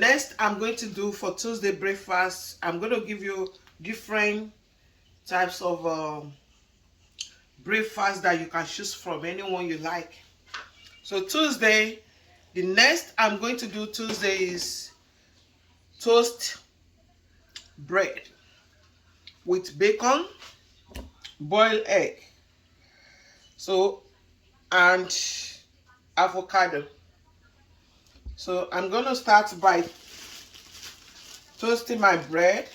Next, I'm going to do for Tuesday breakfast, I'm going to give you different types of breakfast that you can choose from, anyone you like. So Tuesday, the next I'm going to do Tuesday is toast bread with bacon, boiled egg, so, and avocado. So I'm going to start by toasting my bread.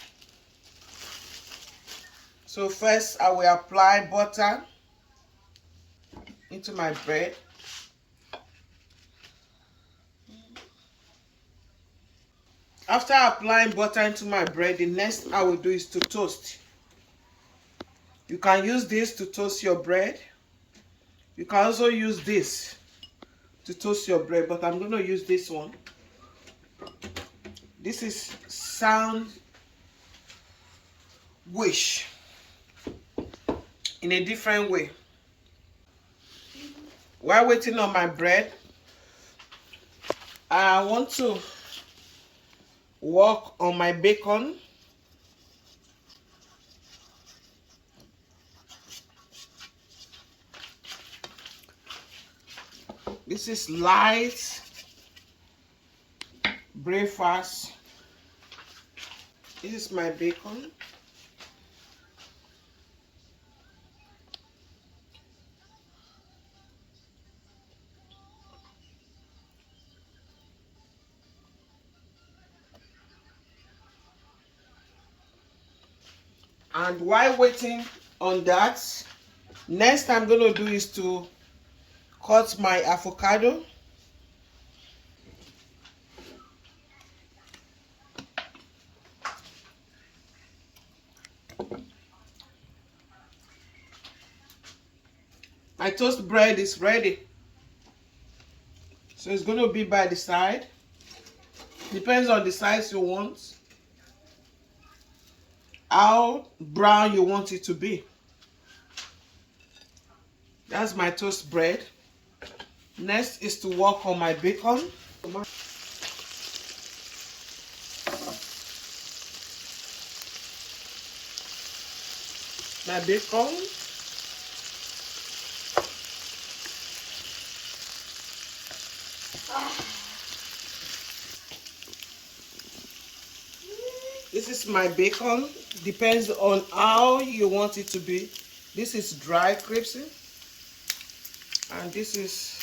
So first I will apply butter into my bread. After applying butter into my bread, the next I will do is to toast. You can use this to toast your bread. You can also use this to toast your bread, but I'm going to use this one. This is sandwich in a different way. While waiting on my bread, I want to work on my bacon. This is light breakfast. This is my bacon. And while waiting on that, next I'm going to do is to cut my avocado. My toast bread is ready. So it's going to be by the side. Depends on the size you want. How brown you want it to be. That's my toast bread. Next is to work on my bacon. My bacon. This is my bacon. Depends on how you want it to be. This is dry crispy, and this is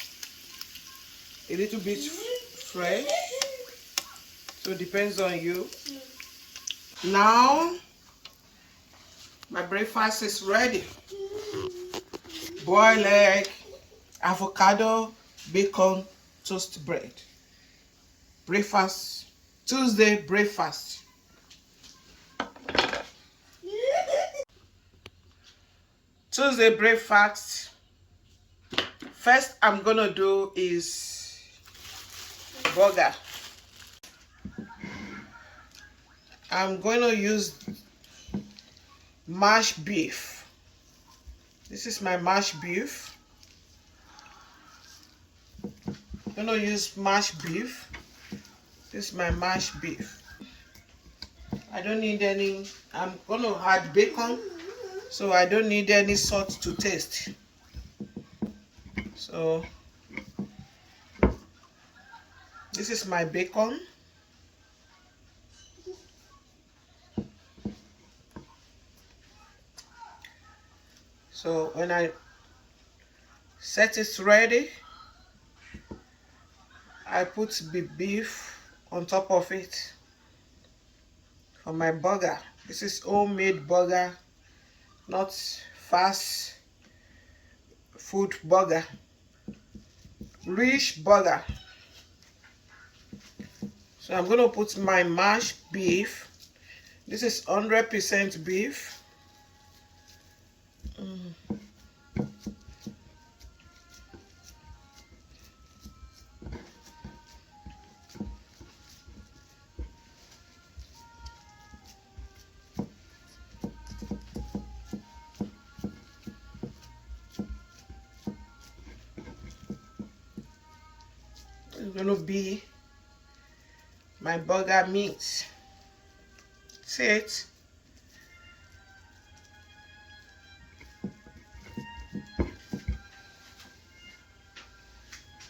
a little bit fresh. So it depends on you. Now my breakfast is ready. Boiled egg, avocado, bacon, toast bread. Breakfast, Tuesday breakfast. Tuesday breakfast. First I'm gonna do is burger. I'm going to use mashed beef. This is my mashed beef. I'm going to use mashed beef. This is my mashed beef. I don't need any, I'm going to add bacon, so I don't need any salt to taste. So this is my bacon. So when I set it ready, I put the beef on top of it for my burger. This is homemade burger, not fast food burger. Rich burger. So I'm going to put my mashed beef. This is 100% beef. It's going to be my burger meat. See it?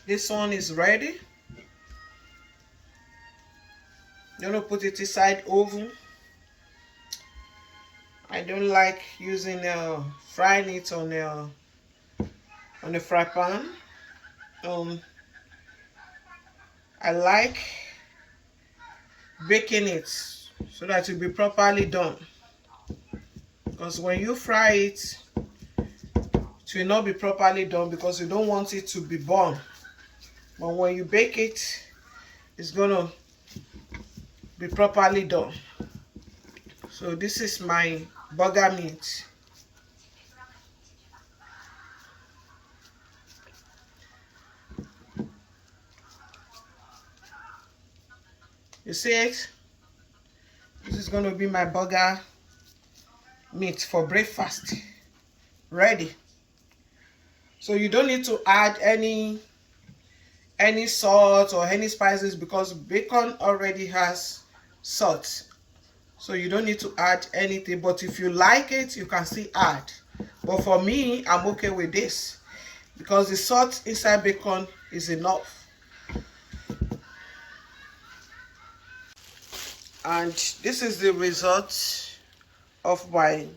This one is ready. I'm gonna put it inside oven. I don't like using frying it on a fry pan. I like baking it so that it will be properly done. Because when you fry it, it will not be properly done because you don't want it to be burned. But when you bake it, it's gonna be properly done. So this is my burger meat. You see it? This is going to be my burger meat for breakfast. Ready. So you don't need to add any salt or any spices because bacon already has salt. So you don't need to add anything. But if you like it, you can still add. But for me, I'm okay with this because the salt inside bacon is enough. And this is the result of my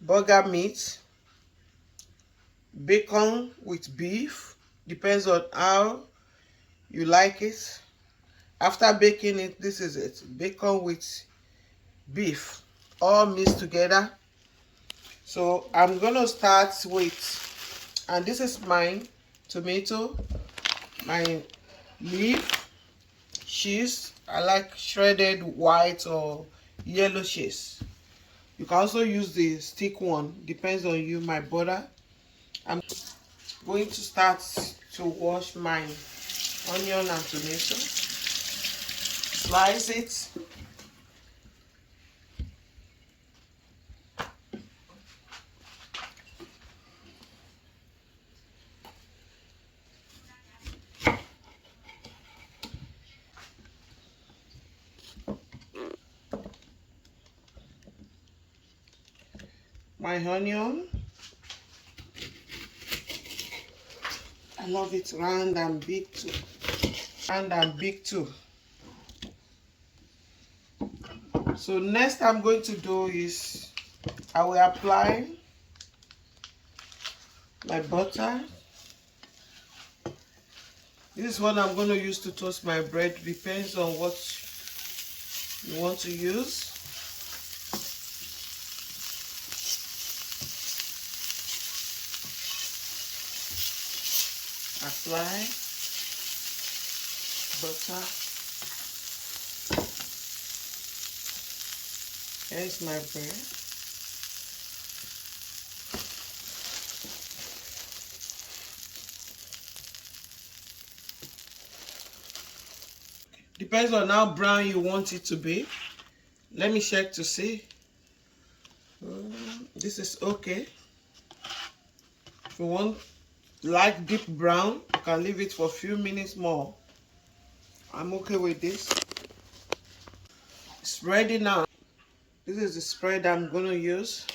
burger meat. Bacon with beef, depends on how you like it. After baking it, this is it. Bacon with beef, all mixed together. So I'm gonna start with, and this is my tomato, my leaf, cheese. I like shredded white or yellow cheese. You can also use the stick one, depends on you. My butter. I'm going to start to wash my onion and tomato. Slice it. My onion. I love it round and big too. Round and big too. So next I'm going to do is I will apply my butter. This is what I'm going to use to toast my bread. Depends on what you want to use. Apply butter. Here's my bread. Depends on how brown you want it to be. Let me check to see. This is okay. If you want like deep brown, you can leave it for a few minutes more. I'm okay with this. It's ready now. This is the spread I'm going to use.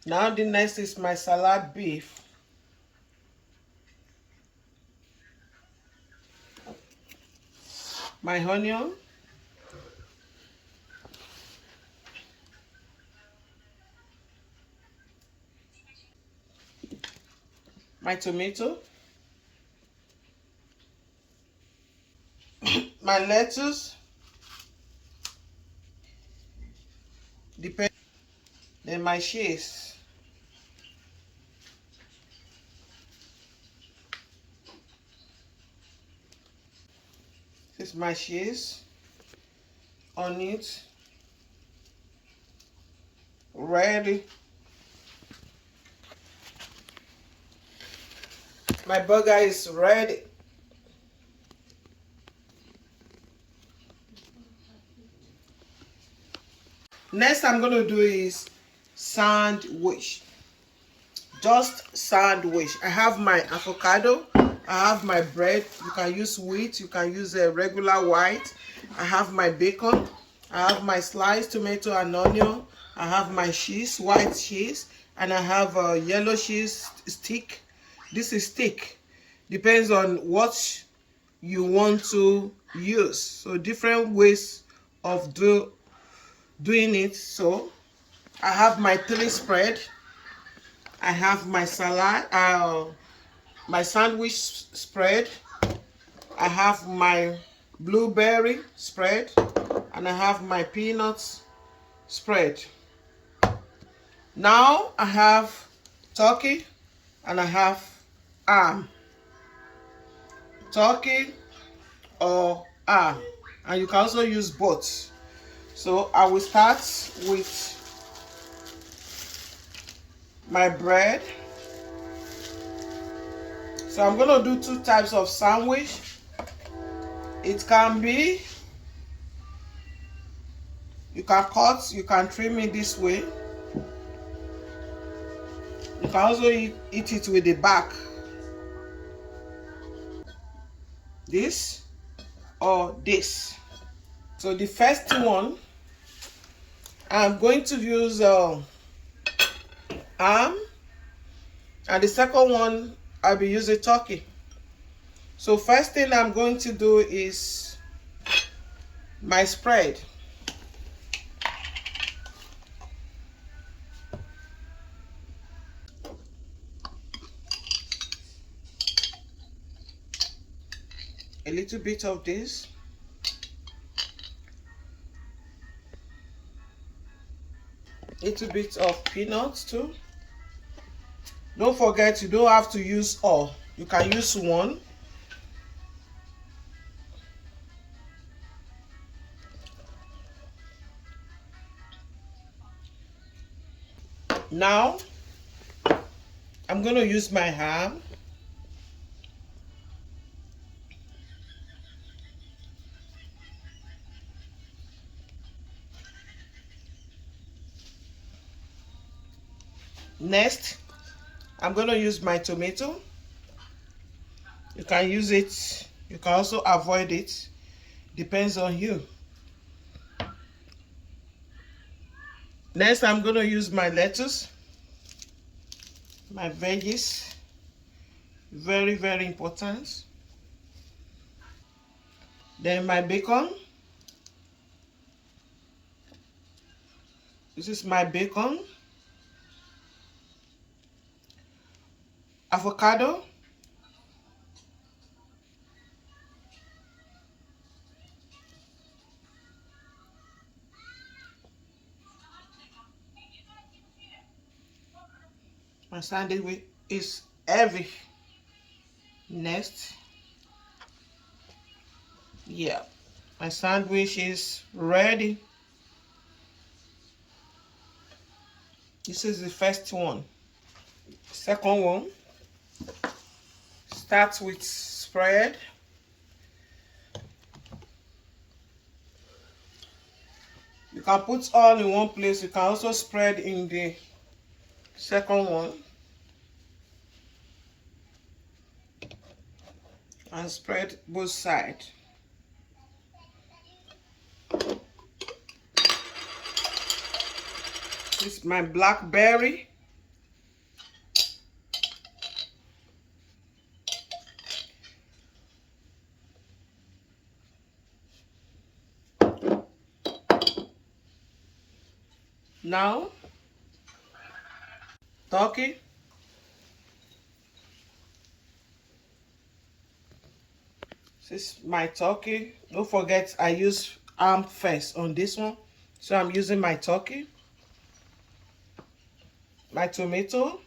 Now the next is my salad beef. My onion. My tomato. My lettuce. Then my cheese. This is my cheese on it. Ready. My burger is ready. Next I'm going to do is sandwich. Just sandwich. I have my avocado. I have my bread. You can use wheat. You can use a regular white. I have my bacon. I have my sliced tomato and onion. I have my cheese, white cheese, and I have a yellow cheese stick. This is stick. Depends on what you want to use. So different ways of doing it. So I have my 3 spread. I have my salad, my sandwich spread. I have my blueberry spread, and I have my peanuts spread. Now I have turkey and I have ham. Turkey or ham, and you can also use both. So I will start with my bread. So I'm going to do 2 types of sandwich. It can be, you can cut, you can trim it this way. You can also eat it with the back. This or this. So the first one, I'm going to use ham, and the second one I'll be using turkey. So first thing I'm going to do is my spread. A little bit of this. Little bit of peanuts too. Don't forget, you don't have to use all. You can use one. Now, I'm going to use my ham. Next, I'm going to use my tomato. You can use it. You can also avoid it. Depends on you. Next, I'm going to use my lettuce. My veggies. Very, very important. Then my bacon. This is my bacon. Avocado. My sandwich is heavy. Next. Yeah. My sandwich is ready. This is the first one. Second one. Start with spread. You can put all in one place. You can also spread in the second one. And spread both sides. This is my blackberry. Now, turkey. This is my turkey. Don't forget, I use ham first on this one. So I'm using my turkey. My tomato.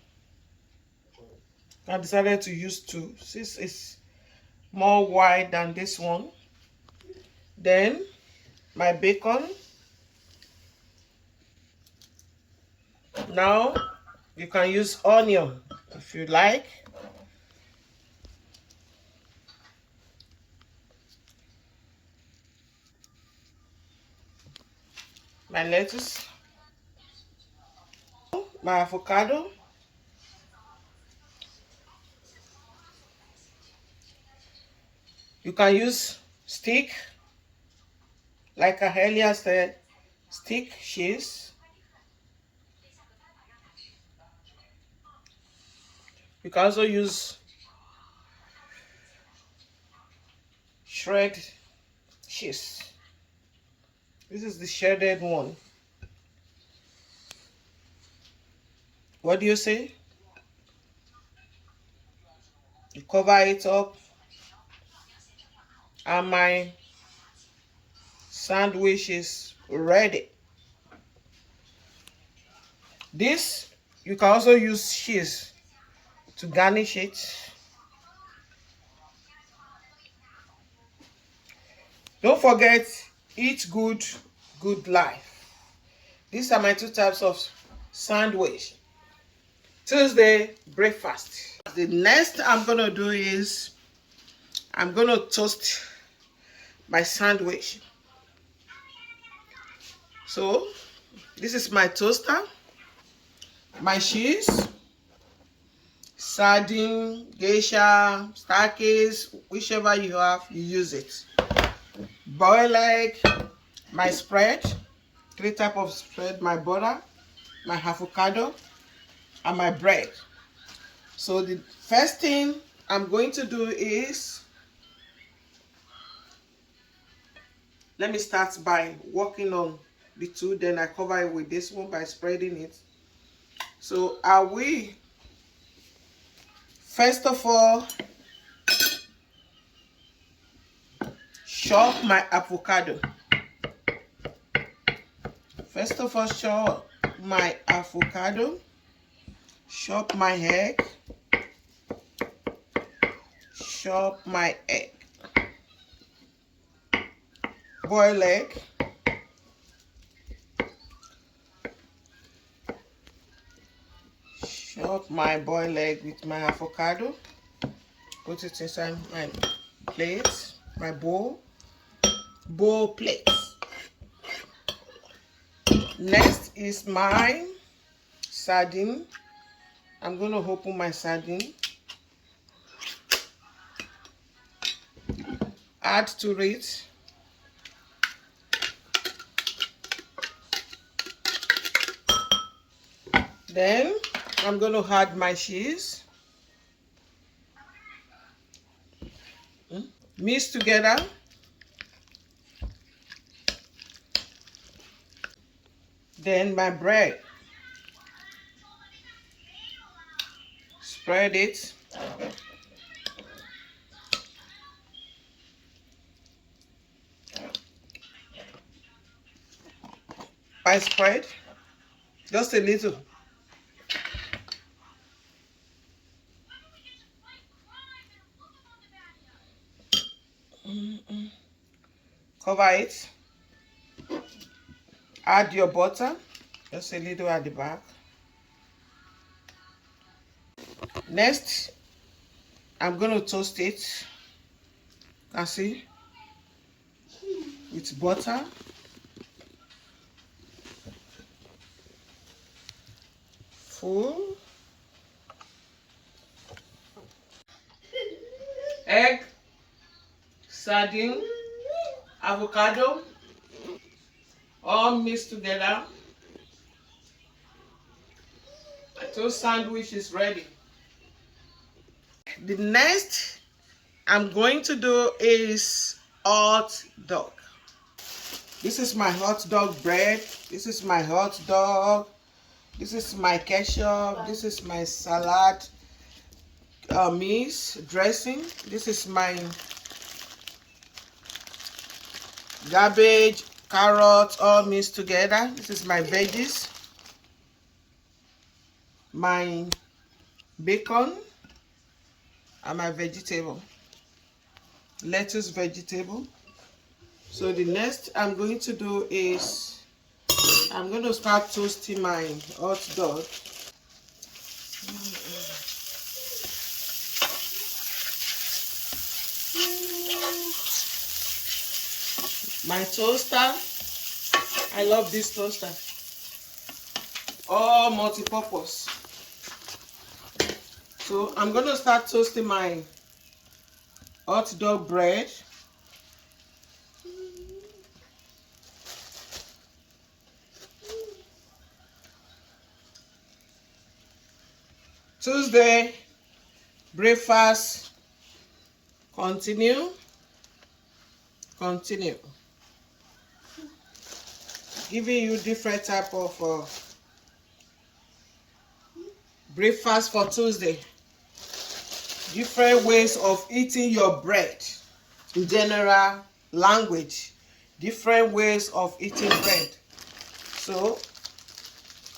I decided to use 2. This is more wide than this one. Then my bacon. Now you can use onion if you like. my lettuce, my avocado. You can use stick, like I earlier said, stick cheese. You can also use shred cheese. This is the shredded one. What do you say? You cover it up, and my sandwich is ready. This, you can also use cheese to garnish it. Don't forget, eat good, good life. These are my two types of sandwich. Tuesday breakfast. The next I'm gonna do is I'm gonna toast my sandwich. So this is my toaster, my cheese, sardine, geisha, starcase, whichever you have, you use it. Boiled egg, my spread, three types of spread, my butter, my avocado, and my bread. So the first thing I'm going to do is, let me start by working on the two, then I cover it with this one by spreading it. So I will, first of all, chop my avocado. First of all, chop my avocado, chop my egg, chop my egg, boil egg, chop my boiled egg with my avocado, put it inside my plate, my bowl plate. Next is my sardine. I'm going to open my sardine, add to it then I'm going to add my cheese, mix together, then my bread, spread it, I spread just a little, cover it, add your butter, just a little at the back. Next, I'm going to toast it, you can see, with butter, full, egg, sardine, avocado, all mixed together. My toast sandwich is ready. The next I'm going to do is hot dog. This is my hot dog bread. This is my hot dog. This is my ketchup. This is my salad mix dressing. This is my cabbage, carrots, all mixed together. This is my veggies, my bacon, and my vegetable, lettuce vegetable. So the next I'm going to do is I'm going to start toasting my hot dog. My toaster, I love this toaster. All multi-purpose. So I'm gonna start toasting my hot dog bread. Tuesday breakfast. Continue. Giving you different type of breakfast for Tuesday. Different ways of eating your bread. In general language, different ways of eating bread. So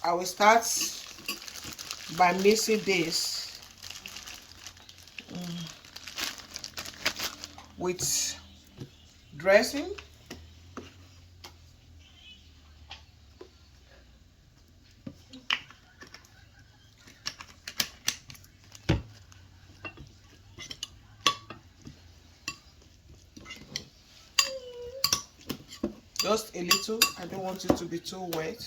I will start by mixing this with dressing. Just a little. I don't want it to be too wet.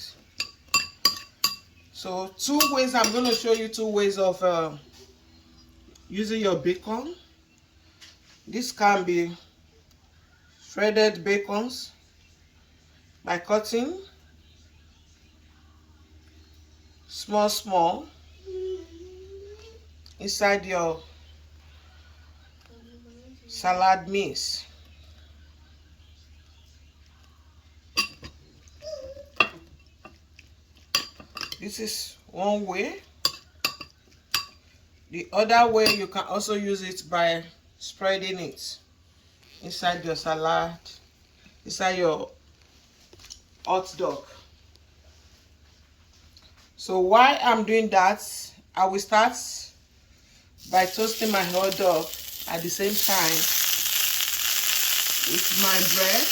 So two ways, I'm going to show you two ways of using your bacon. This can be shredded bacons by cutting small inside your salad mix. This is one way. The other way, you can also use it by spreading it inside your salad, inside your hot dog. So while I'm doing that, I will start by toasting my hot dog at the same time with my bread.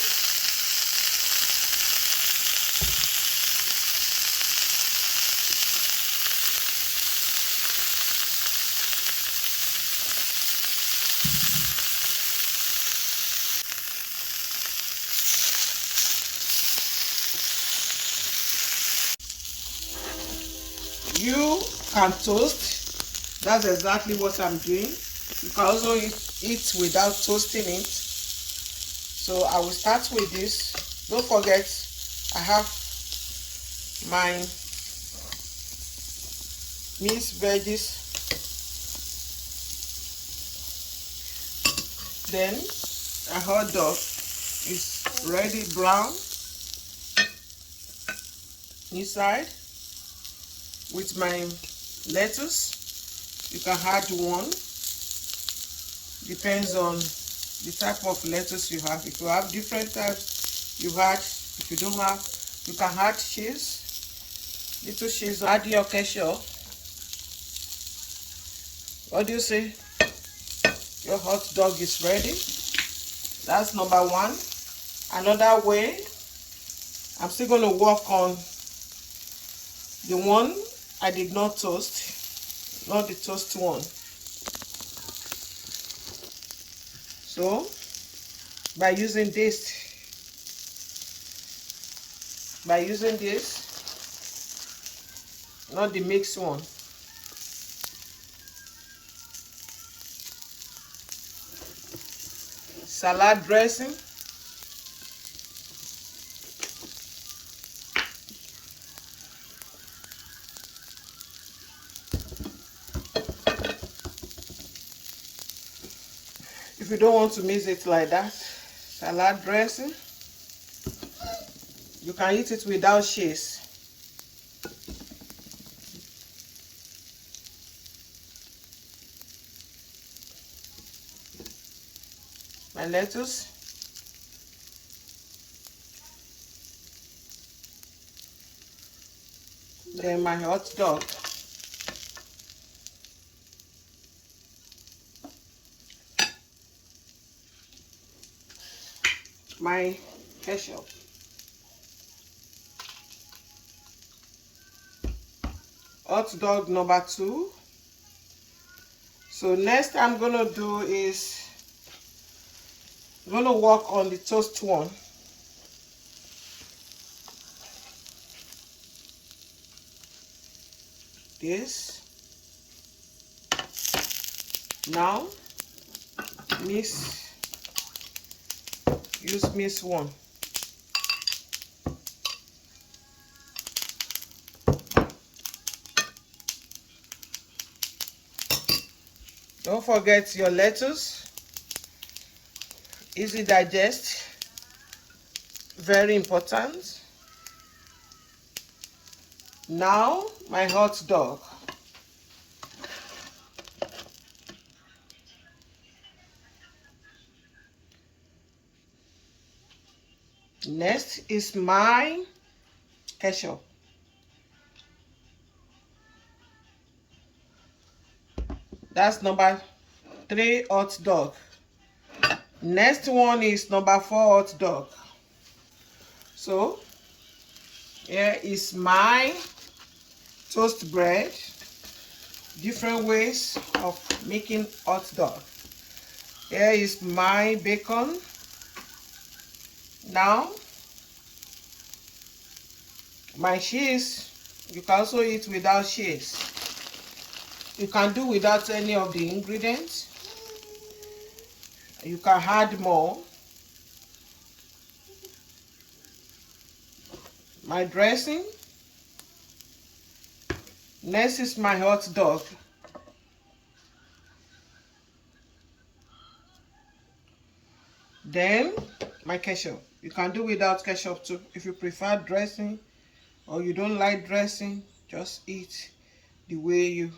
You can toast. That's exactly what I'm doing. You can also eat without toasting it. So I will start with this. Don't forget, I have my minced veggies. Then a hot dog is ready brown inside. With my lettuce, you can add one. Depends on the type of lettuce you have. If you have different types, you add. If you don't have, you can add cheese, little cheese. Add your ketchup. What do you say? Your hot dog is ready. That's number one. Another way, I'm still going to work on the one I did not toast, not the toast one. So by using this, not the mixed one, salad dressing. If you don't want to mix it like that, salad dressing, you can eat it without cheese. My lettuce. Then my hot dog. My ketchup. Hot dog number 2. So next I'm gonna do is I'm gonna work on the toast one. this. Now use mix one. Don't forget your lettuce. Easy digest, very important. Now my hot dog. Next is my ketchup. That's number 3 hot dog. Next one is number 4 hot dog. So here is my toast bread. Different ways of making hot dog. Here is my bacon. Now my cheese. You can also eat without cheese. You can do without any of the ingredients. You can add more. My dressing. Next is my hot dog. Then my ketchup. You can do without ketchup too. If you prefer dressing or you don't like dressing, just eat the way you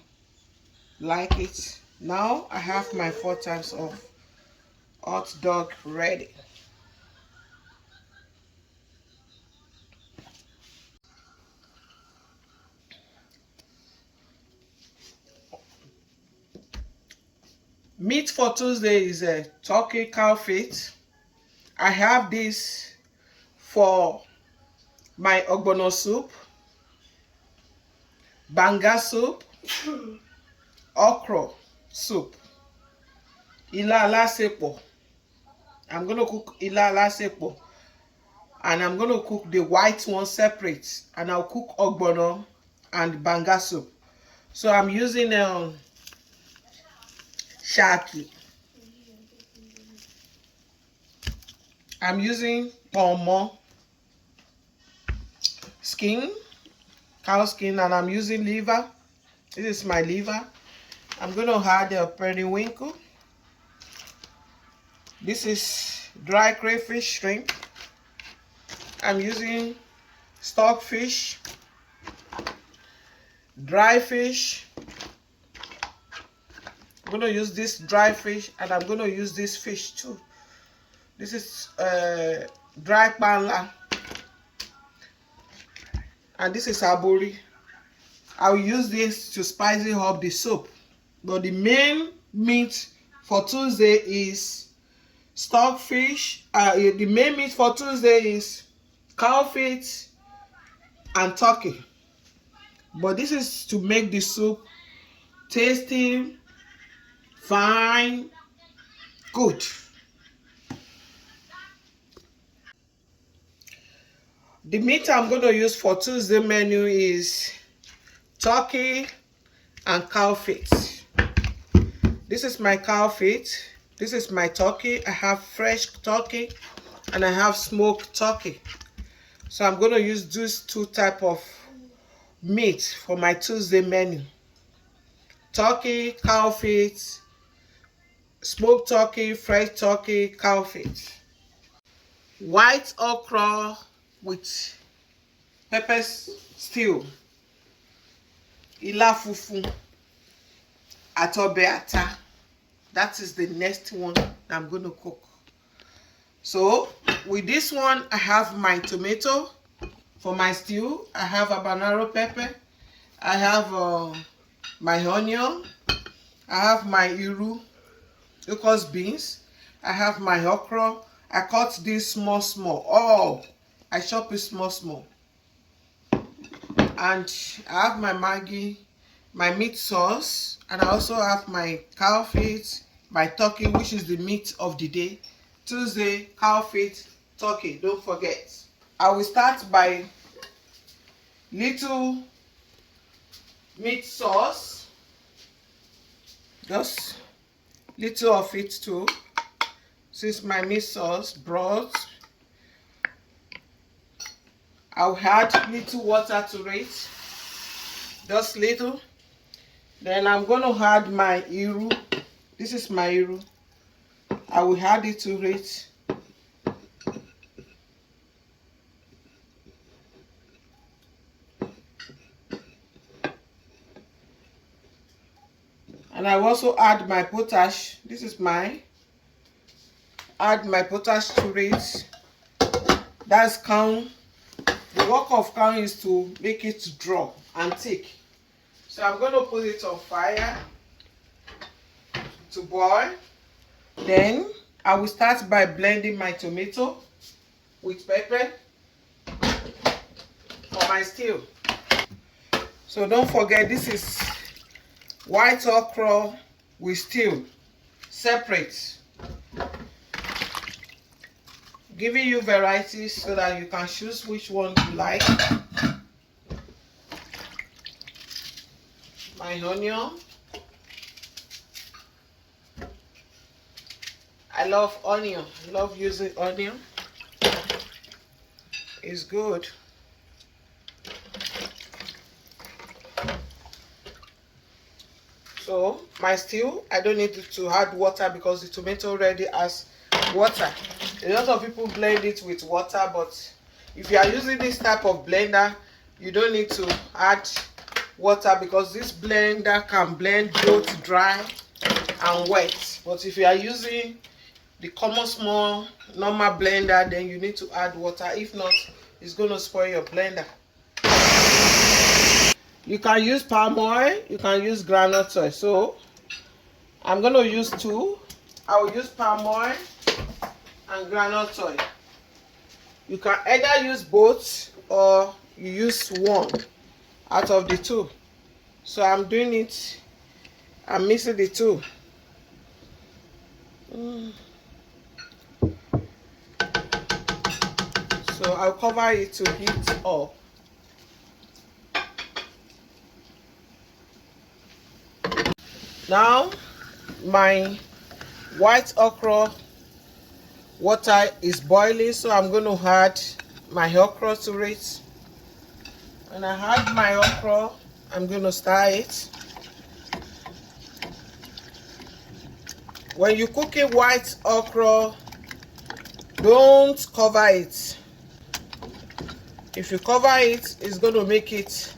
like it. Now I have my 4 types of hot dog ready. Meat for Tuesday is a turkey cow feet. I have this for my ogbono soup, banga soup, okra soup, ila alasepo. I'm going to cook ila alasepo, and I'm going to cook the white one separate, and I'll cook ogbono and banga soup. So I'm using shaki. I'm using pomo skin, cow skin, and I'm using liver. This is my liver. I'm going to add a periwinkle. This is dry crayfish shrimp. I'm using stockfish, dry fish. I'm going to use this dry fish, and I'm going to use this fish too. This is dry panla, and this is aburi. I'll use this to spice up the soup. But the main meat for Tuesday is stockfish. The main meat for Tuesday is cow feet and turkey. But this is to make the soup tasty, fine, good. The meat I'm going to use for Tuesday menu is turkey and cow feet. This is my cow feet. This is my turkey. I have fresh turkey and I have smoked turkey. So I'm going to use these 2 types of meat for my Tuesday menu. Turkey, cow feet, smoked turkey, fresh turkey, cow feet. White okra with pepper stew, ila fufu, atobe ata. That is the next one I'm going to cook. So with this one, I have my tomato for my stew. I have a habanero pepper. I have my onion. I have my iru, locust beans. I have my okra. I cut this small. Oh, I chop it small. And I have my Maggi, my meat sauce, and I also have my cow feet, my turkey, which is the meat of the day. Tuesday, cow feet, turkey, don't forget. I will start by little meat sauce, just little of it too. Since my meat sauce broth, I'll add little water to it, just little. Then I'm going to add my iru. This is my iru. I will add it to it. And I will also add my potash. This is add my potash to it. That's corn. The work of corn is to make it draw and thick. So I'm going to put it on fire to boil. Then I will start by blending my tomato with pepper for my stew. So don't forget, this is white okra with stew, separate. Giving you varieties so that you can choose which one you like. My onion. I love onion. I love using onion. It's good. So my stew, I don't need to add water because the tomato already has water. A lot of people blend it with water, but if you are using this type of blender, you don't need to add water because this blender can blend both dry and wet. But if you are using the common small normal blender, then you need to add water. If not, it's going to spoil your blender. You can use palm oil, you can use groundnut oil. So I'm going to use two. I will use palm oil and groundnut oil. You can either use both or you use one out of the two. So I'm doing it, I'm mixing the two. So I'll cover it to heat up. Now my white okra water is boiling, so I'm going to add my okra to it. When I add my okra, I'm going to stir it. When you're cooking white okra, don't cover it. If you cover it, it's going to make it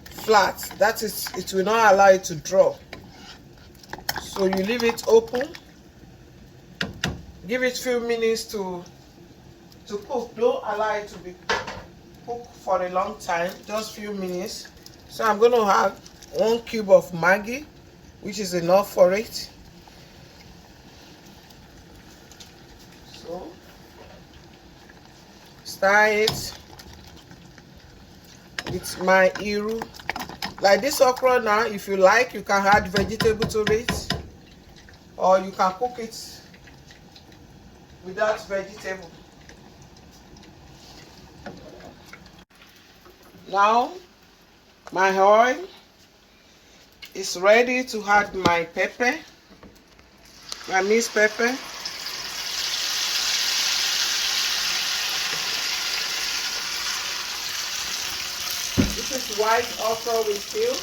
flat. That is, it will not allow it to draw. So you leave it open. Give it a few minutes to cook. Don't allow it to be cooked for a long time, just a few minutes. So I'm going to have 1 cube of Maggi, which is enough for it. So stir it with my iru. Like this okra now, if you like, you can add vegetable to it, or you can cook it without vegetable. Now my oil is ready to add my pepper, my minced pepper. This is white okra with stew.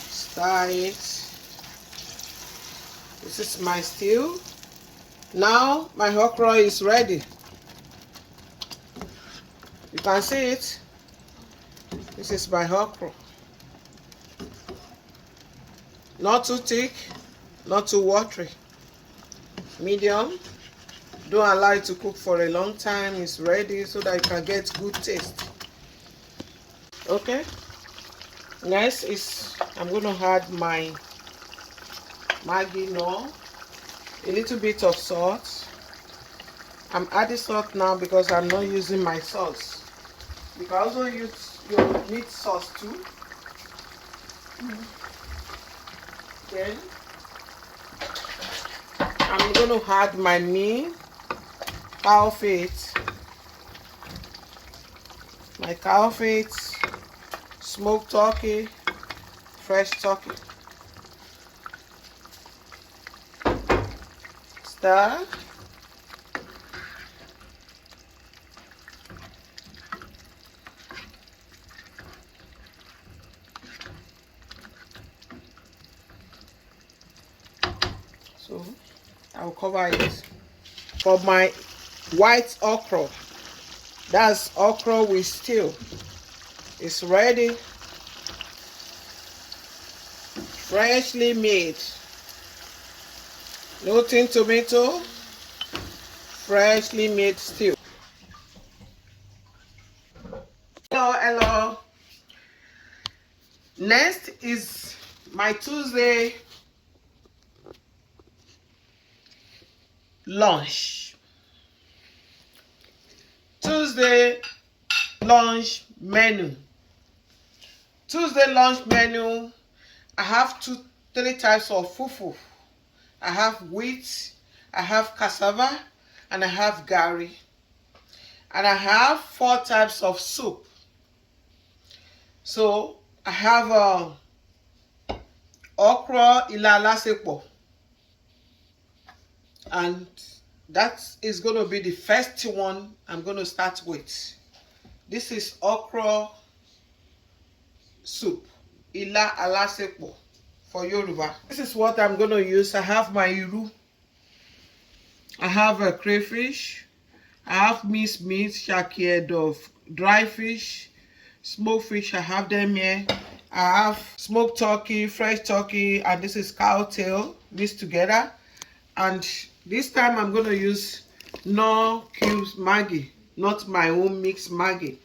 Stir it. This is my stew. Now my okra is ready. You can see it. This is my okra. Not too thick, not too watery. Medium. Don't allow it to cook for a long time. It's ready so that you can get good taste. Okay. Next is I'm going to add my Maggi now. A little bit of salt. I'm adding salt now because I'm not using my sauce. You can also use your meat sauce too. Then I'm going to add my cow feet. My cow feet smoked turkey, fresh turkey. Stir. So I'll cover it. For my white okra, that's okra with stew, it's ready, freshly made, no tin tomato, freshly made stew. Hello. Next is my Tuesday lunch. Tuesday lunch menu. Tuesday lunch menu, I have three types of fufu. I have wheat, I have cassava, and I have gari. And I have 4 types of soup. So I have okra ilalasepo, and that is going to be the first one I'm going to start with. This is okra soup, ila alasepo for Yoruba. This is what I'm going to use. I have my iru, I have a crayfish, I have minced meat, shaki head of dry fish, smoked fish, I have them here. I have smoked turkey, fresh turkey, and this is cow tail mixed together. And this time I'm going to use no cubes Maggi, not my own mixed Maggi.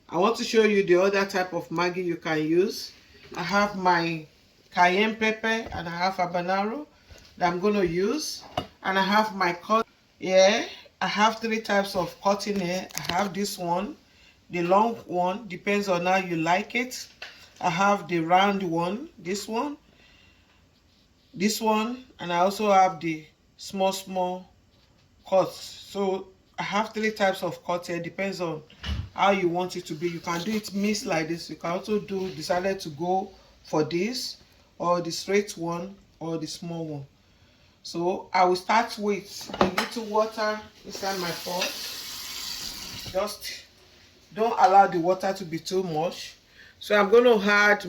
I want to show you the other type of Maggi you can use. I have my cayenne pepper and I have habanero that I'm going to use. And I have my cut. Yeah, I have 3 types of cutting here. I have this one, the long one, depends on how you like it. I have the round one, this one, and I also have the small cuts. So I have 3 types of cut here, depends on how you want it to be. You can do it mixed like this. You can also decided to go for this, or the straight one, or the small one. So I will start with a little water inside my pot. Just don't allow the water to be too much. So I'm going to add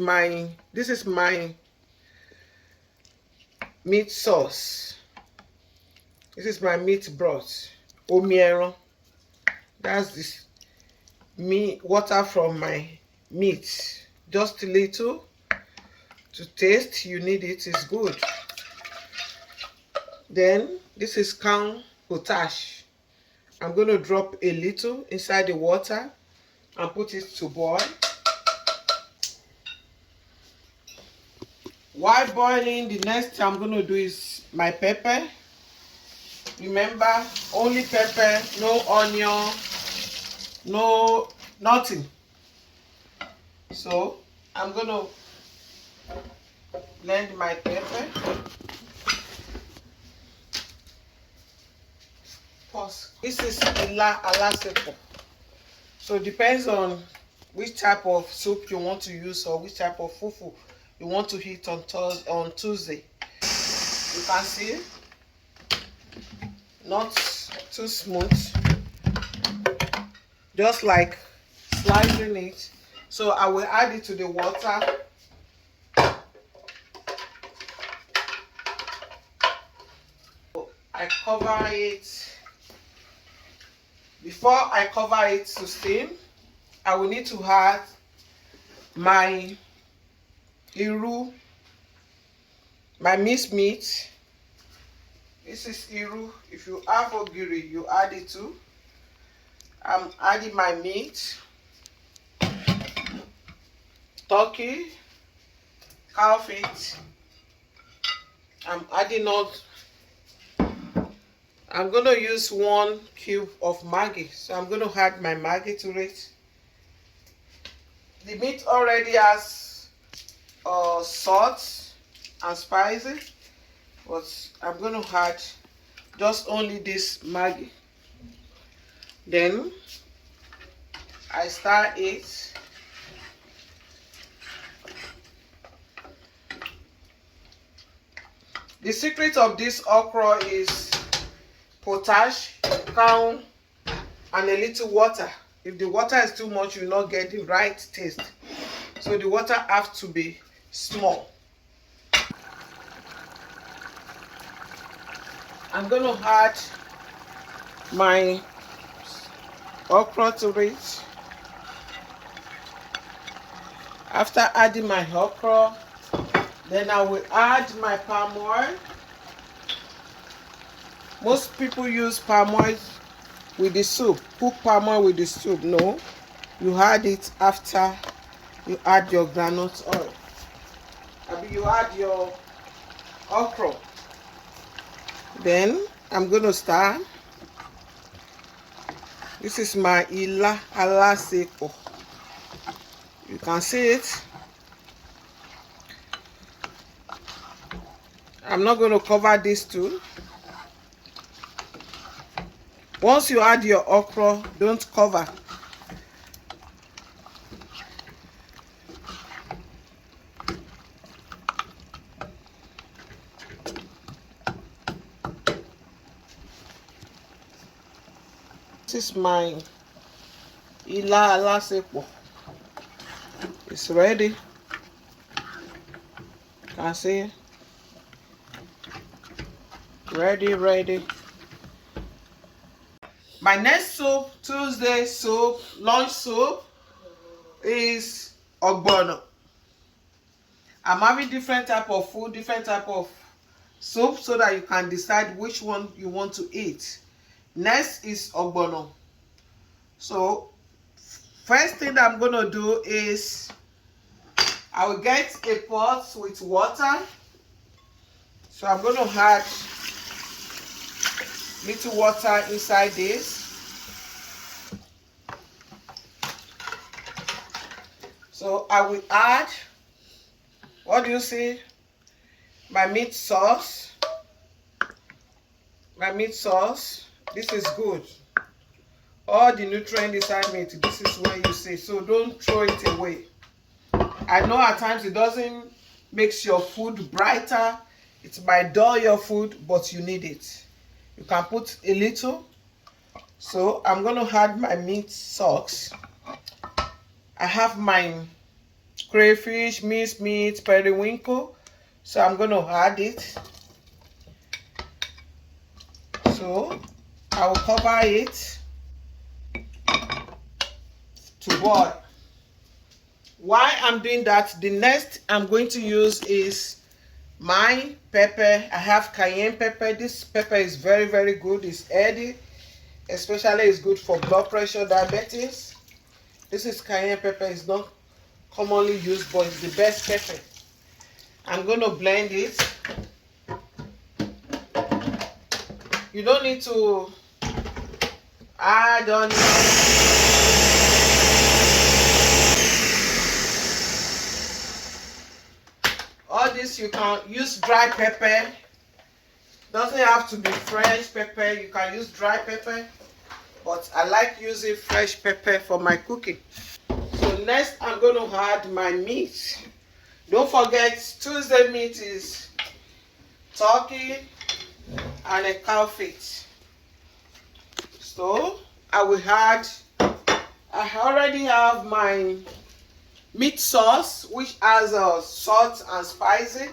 this is my meat sauce. This is my meat broth. Omiero. That's this water from my meat. Just a little to taste. You need it. It's good. Then this is cow potash. I'm going to drop a little inside the water and put it to boil. While boiling, the next thing I'm going to do is my pepper. Remember, only pepper, no onion, no nothing. So I'm going to blend my pepper. Pause. This is ila alasepo. So it depends on which type of soup you want to use or which type of fufu you want to eat on Tuesday. You can see, not too smooth, just like slicing it. So I will add it to the water. I cover it. Before I cover it to steam, I will need to add my iru, my minced meat. This is iru. If you have ogiri, you add it too. I'm adding my meat, turkey, cow feet. I'm going to use 1 cube of Maggi. So I'm going to add my Maggi to it. The meat already has salt and spices, but I'm going to add just only this Maggi. Then I stir it. The secret of this okra is potash, calm, and a little water. If the water is too much, you will not get the right taste. So the water has to be small. I'm going to add my okra to it. After adding my okra, then I will add my palm oil. Most people use palm oil with the soup. Cook palm oil with the soup. No, you add it after you add your groundnut oil. I mean, you add your okra. Then I'm going to start. This is my ila alaseko. You can see it. I'm not going to cover this too. Once you add your okra, don't cover. This is my ila alaseko. It's ready. Can see? Ready. My next soup, Tuesday soup, lunch soup, is ogbono. I'm having different type of food, different type of soup, so that you can decide which one you want to eat. Next is ogbono. So first thing that I'm going to do is I will get a pot with water. So I'm going to add little water inside this. So I will add, what do you see? My meat sauce. My meat sauce. This is good. All the nutrients inside meat, this is where you see. So don't throw it away. I know at times it doesn't make your food brighter. It might dull your food, but you need it. You can put a little. So I'm going to add my meat sauce. I have my crayfish, minced meat, periwinkle. So I'm going to add it. So I will cover it to boil. Why I'm doing that, the next I'm going to use is my pepper. I have cayenne pepper. This pepper is very good. It's healthy, especially it's good for blood pressure, diabetes. This is cayenne pepper. It's not commonly used, but it's the best pepper. I'm going to blend it. You don't need to add onion. All this you can use dry pepper. Doesn't have to be fresh pepper. You can use dry pepper, but I like using fresh pepper for my cooking. So next I'm going to add my meat. Don't forget, Tuesday meat is turkey and a cow feet. So I will add, I already have my meat sauce, which has salt and spicy,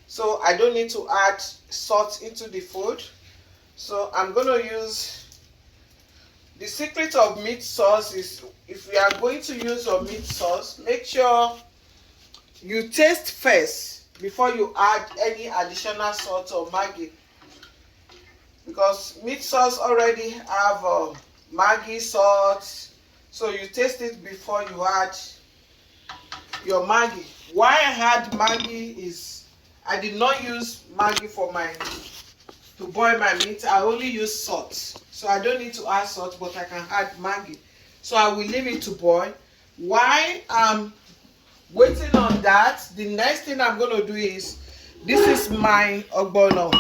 so I don't need to add salt into the food. So I'm going to use, the secret of meat sauce is, if you are going to use your meat sauce, make sure you taste first before you add any additional salt or Maggi, because meat sauce already have Maggi salt, so you taste it before you add your Maggi. Why I had Maggi is I did not use Maggi to boil my meat. I only use salt, so I don't need to add salt, but I can add Maggi. So I will leave it to boil. While I'm waiting on that, the next thing I'm going to do is, this is my ogbono,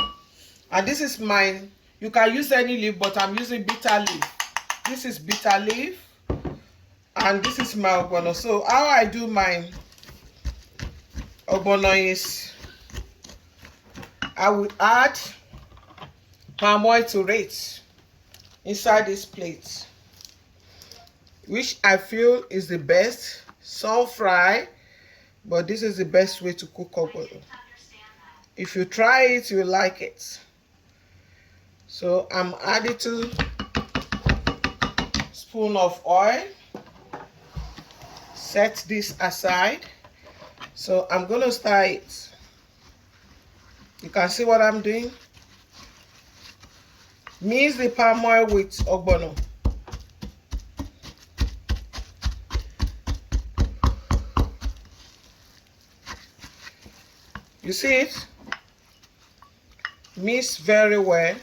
and this is my, you can use any leaf, but I'm using bitter leaf. This is bitter leaf. And this is my ogbono. So how I do my ogbono is, I will add palm oil to it inside this plate, which I feel is the best. Some fry, but this is the best way to cook ogbono. If you try it, you will like it. So I'm adding 2 spoons of oil. Set this aside. So I'm gonna start it. You can see what I'm doing. Mix the palm oil with ogbono. You see it? Mix very well.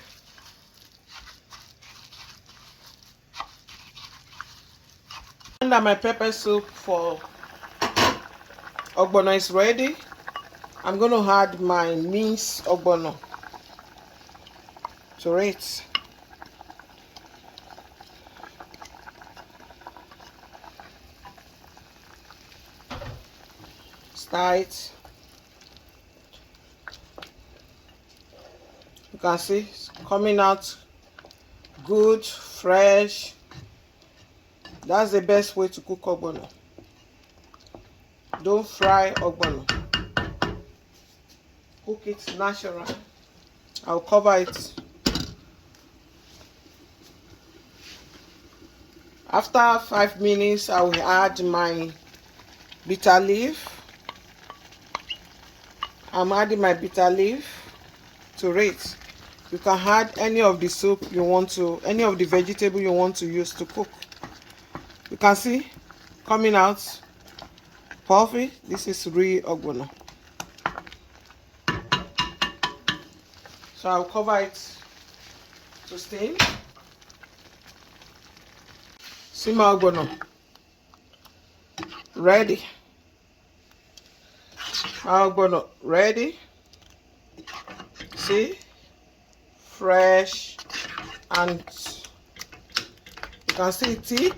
And my pepper soup for ogbono is ready. I'm going to add my minced ogbono to it. Stir it. You can see it's coming out good, fresh. That's the best way to cook ogbono. Don't fry ogbono. Cook it natural. I'll cover it. After 5 minutes, I will add my bitter leaf. I'm adding my bitter leaf to it. You can add any of the soup you want to, any of the vegetable you want to use to cook. You can see coming out puffy. This is real ogbono. So I'll cover it to steam. Simmer ogbono ready. Ogbono ready. See, fresh, and you can see it thick.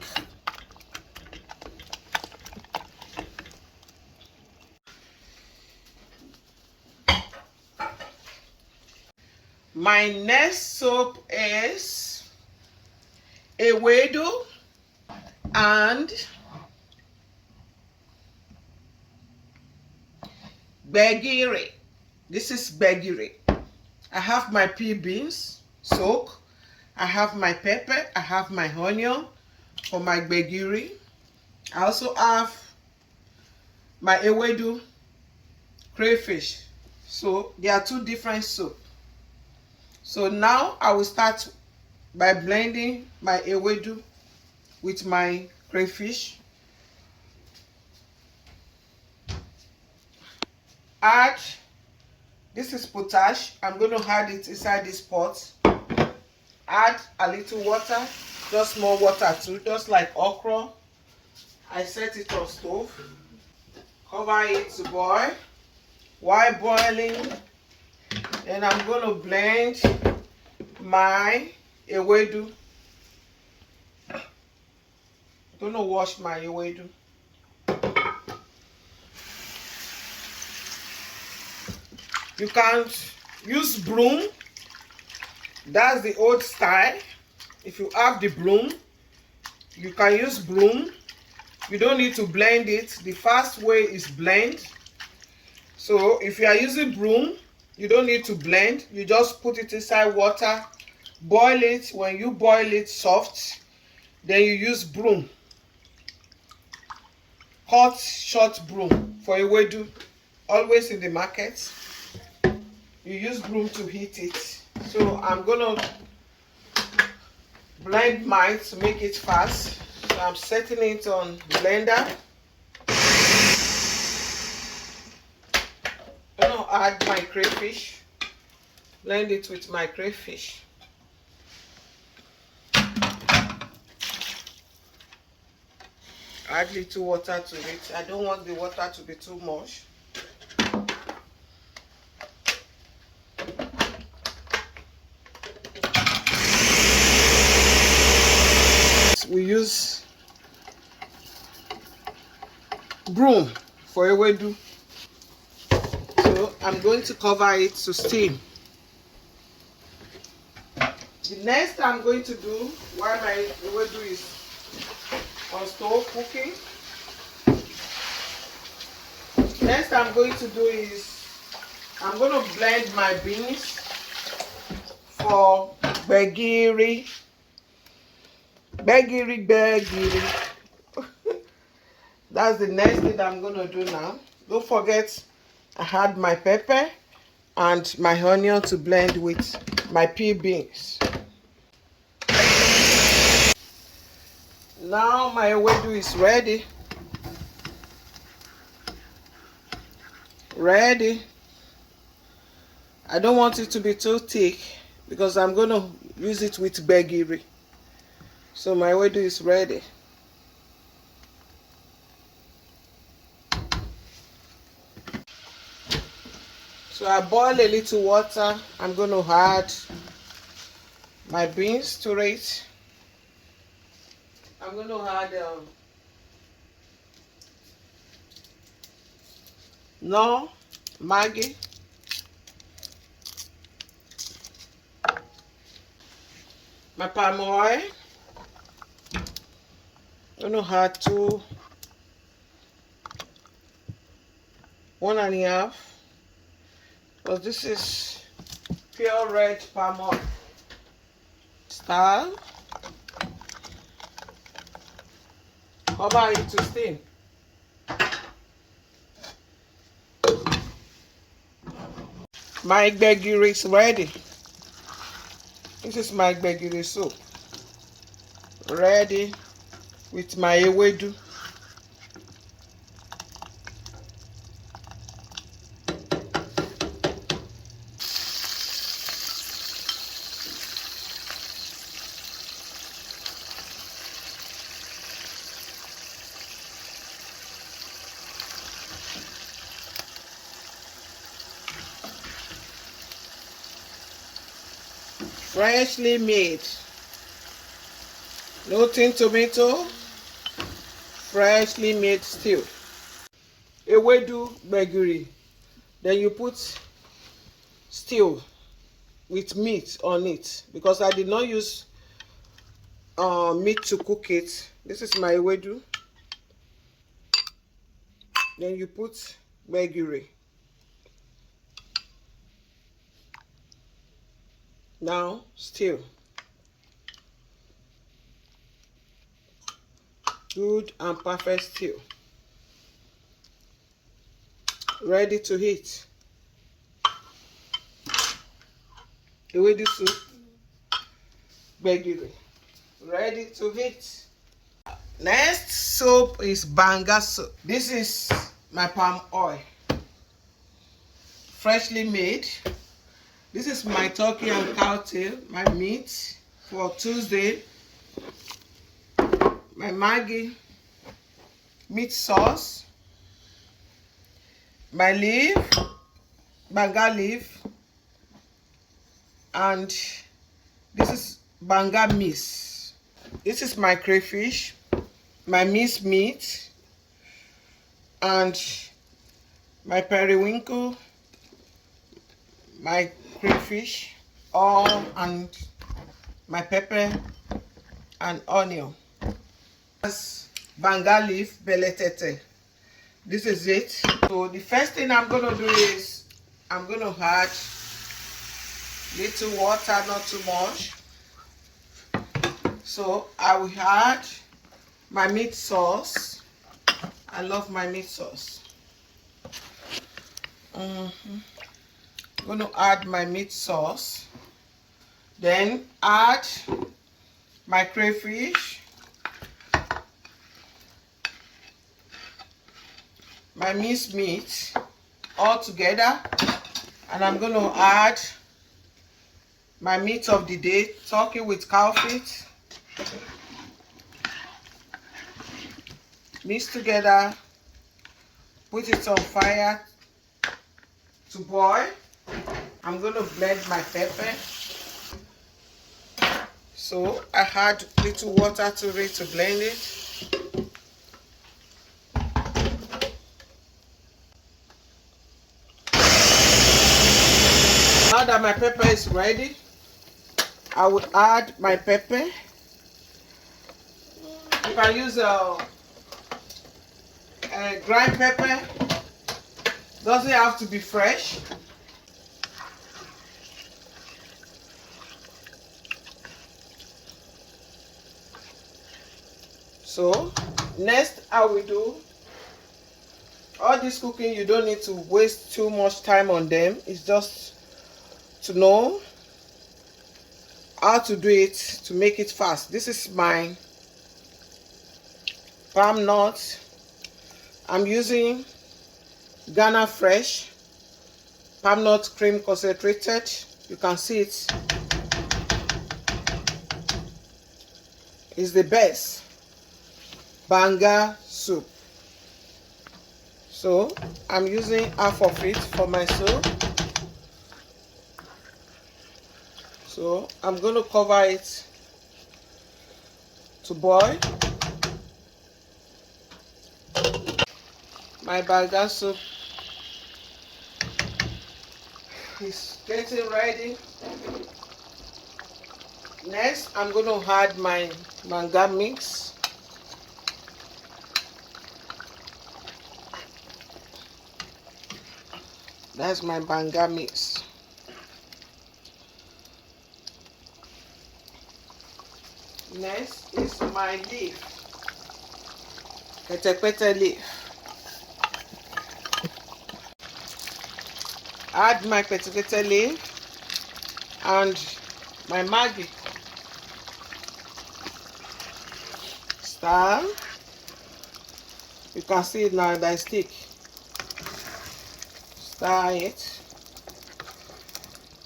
My next soup is ewedu and gbegiri. This is gbegiri. I have my pea beans soak. I have my pepper. I have my onion for my gbegiri. I also have my ewedu crayfish. So there are 2 different soup. So now I will start by blending my ewedu with my crayfish. Add, this is potash. I'm going to add it inside this pot. Add a little water, just more water too, just like okra. I set it on stove. Cover it to boil. While boiling, then I'm going to blend my ewedu. I'm going to wash my ewedu. You can use broom. That's the old style. If you have the broom, you can use broom. You don't need to blend it. The fast way is blend. So if you are using broom, you don't need to blend. You just put it inside water, boil it. When you boil it soft, then you use broom. Cut short broom for ewedu, always in the market. You use broom to heat it. So I'm gonna blend mine to make it fast. So I'm setting it on blender. I'm gonna add my crayfish. Blend it with my crayfish. Add little water to it. I don't want the water to be too much. We use broom for ewedu. So I'm going to cover it to steam. The next I'm going to do while my ewedu is on stove cooking, next I'm going to do is I'm going to blend my beans for begiri. That's the next thing I'm going to do now. Don't forget I had my pepper and my onion to blend with my pea beans. Now my ewedu is ready. I don't want it to be too thick because I'm going to use it with begiri. So my ewedu is ready. So I boil a little water. I'm going to add my beans to it. I'm going to add Maggi, my palm oil. I'm going to add 1.5, because this is pure red palm oil style. Cover it to steam. My gbegiri is ready. This is my gbegiri soup. Ready with my ewedu. Freshly made. No tin tomato. Freshly made stew. Ewedu gbegiri. Then you put stew with meat on it, because I did not use meat to cook it. This is my ewedu. Then you put gbegiri. Now stew. Good and perfect stew. Ready to eat. Ewedu soup. Gbegiri. Ready to eat. Next soup is banga soup. This is my palm oil. Freshly made. This is my turkey and cow tail, my meat for Tuesday. My Maggi meat sauce. My leaf, banga leaf. And this is banga miss. This is my crayfish, my minced meat, and my periwinkle, my crayfish, all, and my pepper and onion. That's banga leaf beletete. This is it. So the first thing I'm going to do is I'm going to add little water, not too much. So I will add my meat sauce. I love my meat sauce. I'm going to add my meat sauce. Then add my crayfish, my minced meat, all together. And I'm going to add my meat of the day, turkey with cow feet. Mix together, put it on fire to boil. I'm going to blend my pepper. So I add little water to it to blend it. Now that my pepper is ready, I will add my pepper. You can use a grind pepper. Doesn't have to be fresh. So next I will do all this cooking. You don't need to waste too much time on them. It's just to know how to do it to make it fast. This is my palm nut. I'm using Ghana Fresh palm nut cream concentrated. You can see it. It's the best banga soup. So I'm using half of it for my soup. So I'm going to cover it to boil. My banga soup is getting ready. Next, I'm going to add my banga mix. That's my banga mix. Next is my leaf, ketepete leaf. Add my ketepete leaf and my Maggi. Stir. You can see it now that stick. Stir it.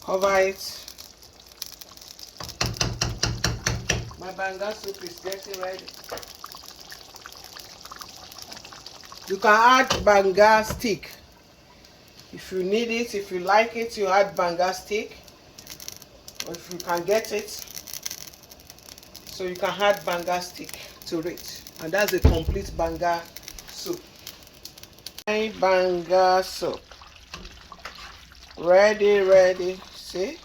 Cover it. My banga soup is getting ready. You can add banga stick. If you need it, if you like it, you add banga stick. Or if you can get it, so you can add banga stick to it. And that's a complete banga soup. My banga soup. Ready. See?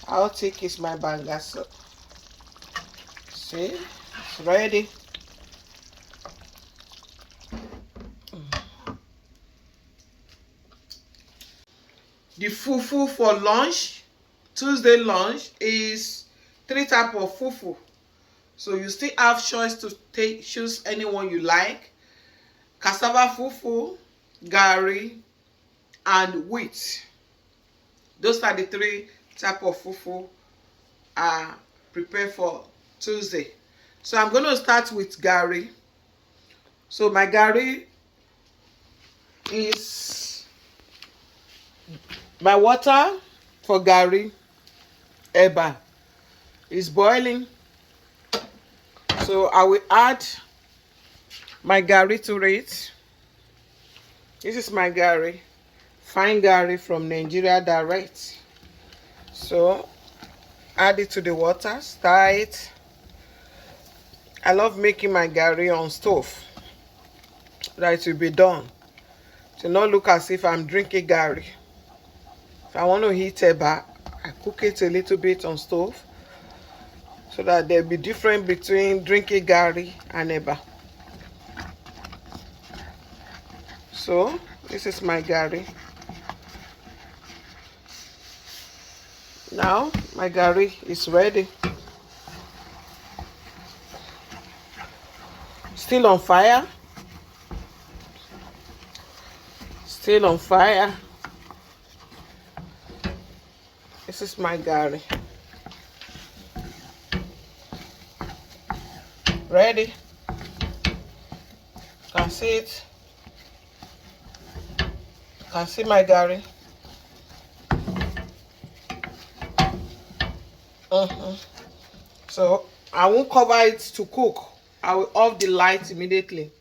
How thick is my banga soup? See? It's ready. The fufu for lunch, Tuesday lunch, is 3 types of fufu. So you still have choice to choose any one you like. Cassava fufu, gari, and wheat. Those are the 3 types of fufu are prepared for Tuesday. So I'm going to start with gari. So my gari is my water for gari. Eba is boiling. So I will add my gari to it. This is my gari. Fine gari from Nigeria direct. So add it to the water, stir it. I love making my gari on stove, that it will be done. To not look as if I'm drinking gari. If I want to heat eba, I cook it a little bit on stove, so that there'll be difference between drinking gari and eba. So this is my gari. Now my gari is ready. Still on fire. Still on fire. This is my gari. Ready. Can see it. Can see my gari. So I won't cover it to cook. I will off the light immediately.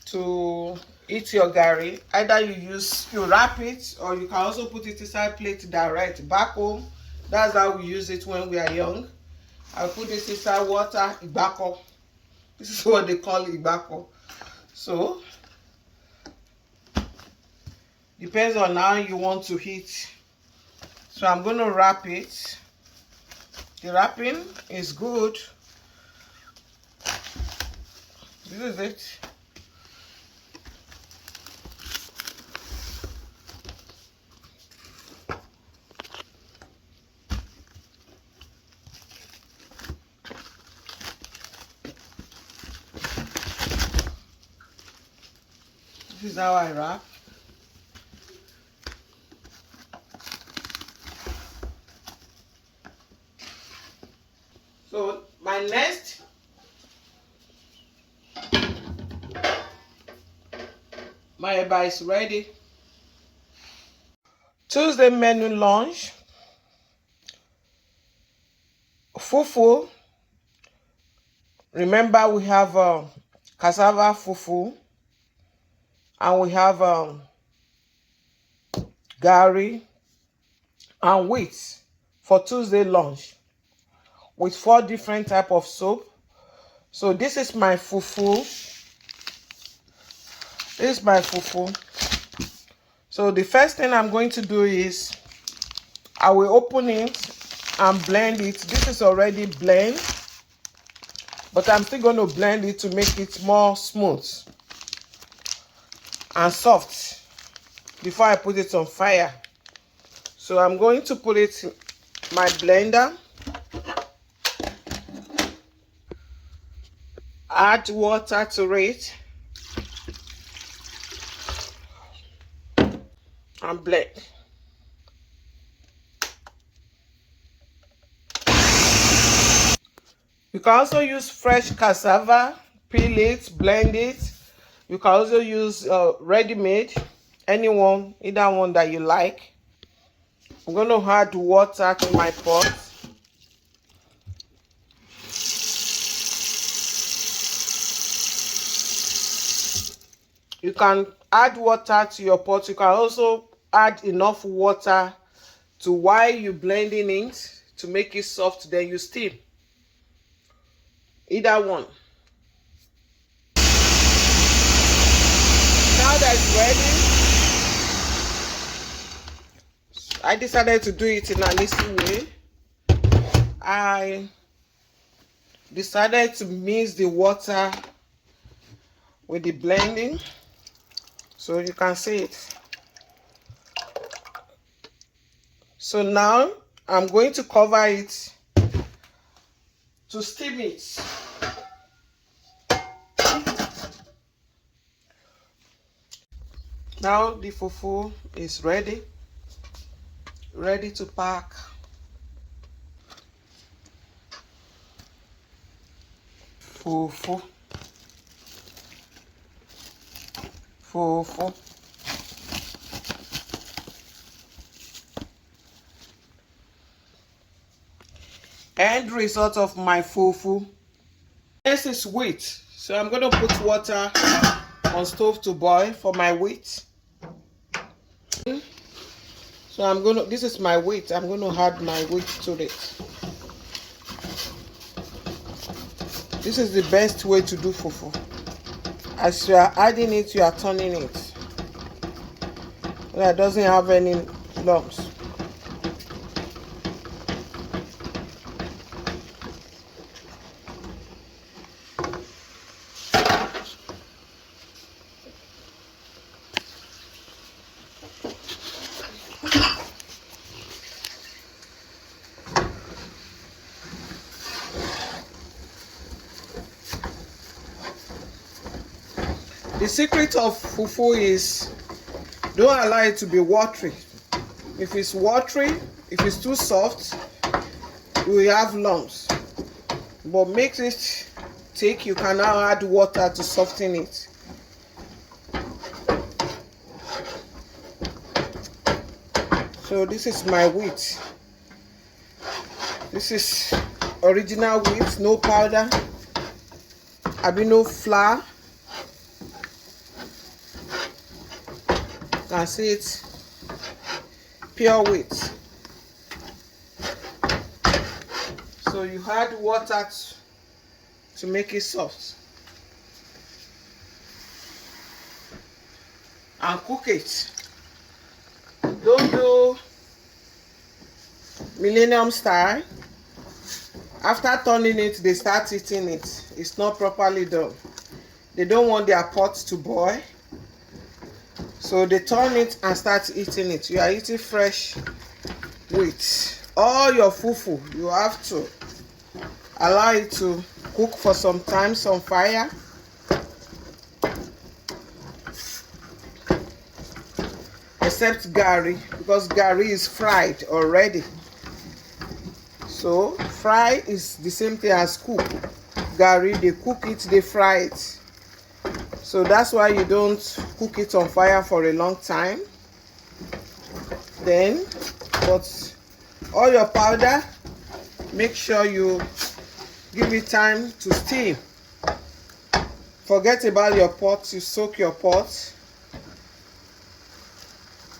To eat your gari, either you wrap it, or you can also put it inside plate direct. Back home, that's how we use it when we are young. I put this inside water, ibako. This is what they call ibako. So Depends on how you want to heat. So I'm going to wrap it. The wrapping is good. This is it. This is how I wrap. So my next my eba is ready. Tuesday menu lunch. Fufu. Remember we have cassava fufu and we have gari and wheat for Tuesday lunch with 4 different type of soup. So this is my fufu. This is my fufu. So the first thing I'm going to do is I will open it and blend it. This is already blend, but I'm still going to blend it to make it more smooth and soft before I put it on fire. So I'm going to put it in my blender, add water to it, and blend. You can also use fresh cassava, peel it, blend it. You can also use ready-made, anyone, either one that you like. I'm going to add water to my pot. You can add water to your pot. You can also add enough water to while you're blending it to make it soft, then you steam. Either one. Now that it's ready, I decided to do it in an easy way. I decided to mix the water with the blending, so you can see it. So now I'm going to cover it to steam it. Now the fufu is ready to pack. Fufu. End result of my fufu. This is wheat. So I'm going to put water on stove to boil for my wheat. So this is my wheat. I'm going to add my wheat to it. This is the best way to do fufu. As you are adding it, you are turning it so that it doesn't have any lumps. The secret of fufu is don't allow it to be watery. If it's watery, if it's too soft, you will have lumps. But make it thick, you can now add water to soften it. So this is my wheat. This is original wheat, no powder, no flour. You can see it, pure wheat. So you add water to make it soft and cook it millennium style. After turning it, they start eating it. It's not properly done. They don't want their pot to boil, so they turn it and start eating it. You are eating fresh with all your fufu. You have to allow it to cook for some time on fire. Except gari, because gari is fried already. So fry is the same thing as cook. Gari, they cook it, they fry it. So that's why you don't cook it on fire for a long time. Then, but all your powder, make sure you give it time to steam. Forget about your pot, you soak your pot.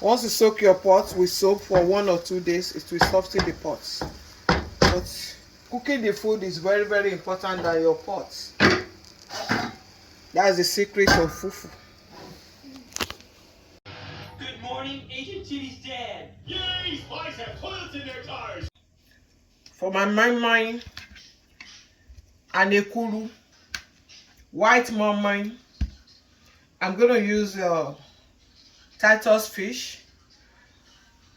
Once you soak your pot with soap for 1 or 2 days, it will soften the pot. But cooking the food is very, very important than your pot. That's the secret of fufu. Good morning, Agent Judy's dad. Yay! Spies have toilets in their cars! For my many and ekuru, white many, I'm going to use Titus fish.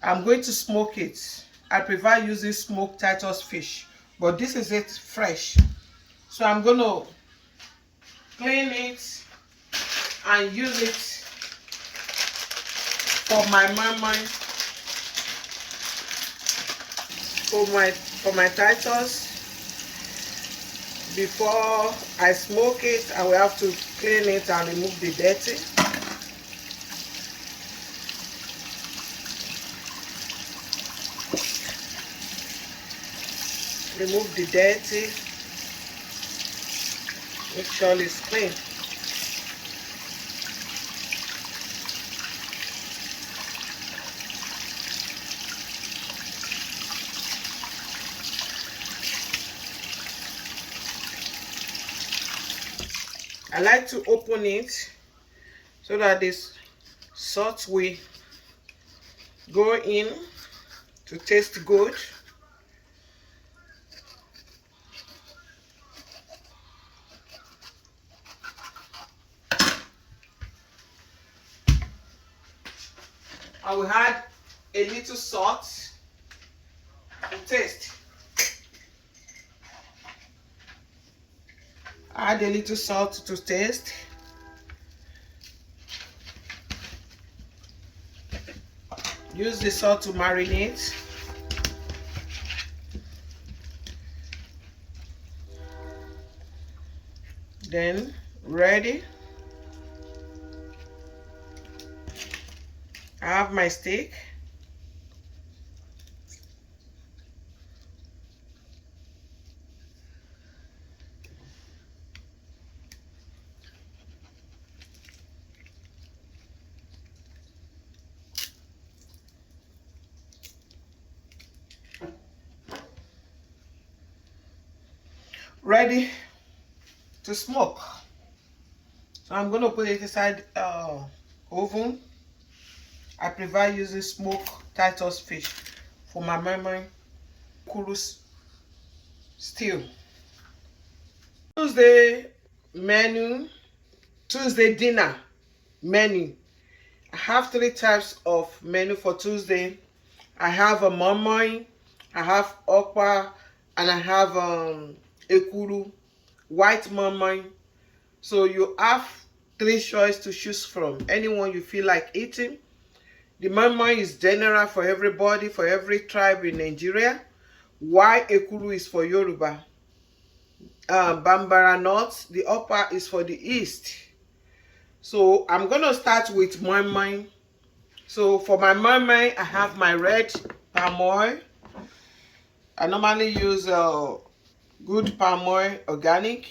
I'm going to smoke it. I prefer using smoked Titus fish, but this is it fresh. So I'm going to clean it and use it for my many, for my Titus. Before I smoke it, I will have to clean it and remove the dirty. Remove the dirty. Make sure it's clean. I like to open it so that this salt will go in to taste good. I will add a little salt to taste. Add a little salt to taste. Use the salt to marinate. Then ready. I have my steak. Ready to smoke. So I'm going to put it inside oven. I prefer using smoked Titus fish for my memory kurus stew. Tuesday menu, Tuesday dinner menu. I have 3 types of menu for Tuesday. I have a meny, I have okpa, and I have ekuru, white meny. So you have 3 choices to choose from. Anyone you feel like eating. The meny is general for everybody, for every tribe in Nigeria. While ekuru is for Yoruba. Bambara North, the upper is for the East. So I'm going to start with meny. So for my meny, I have my red palm oil. I normally use good palm oil, organic.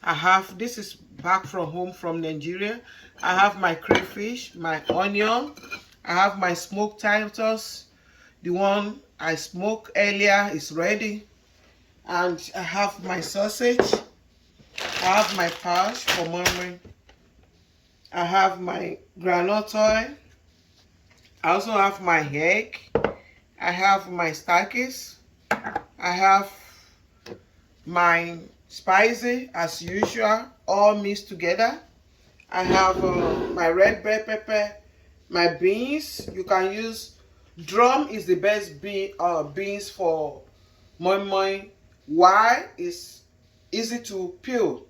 I have, this is back from home from Nigeria. I have my crayfish, my onion. I have my smoked Titus. The one I smoked earlier is ready. And I have my sausage. I have my pouch for meny. I have my groundnut oil. I also have my egg. I have my starches. I have my spicy as usual, all mixed together. I have my red bell pepper, my beans. You can use drum is the best beans for moi moi. Why? It's easy to peel,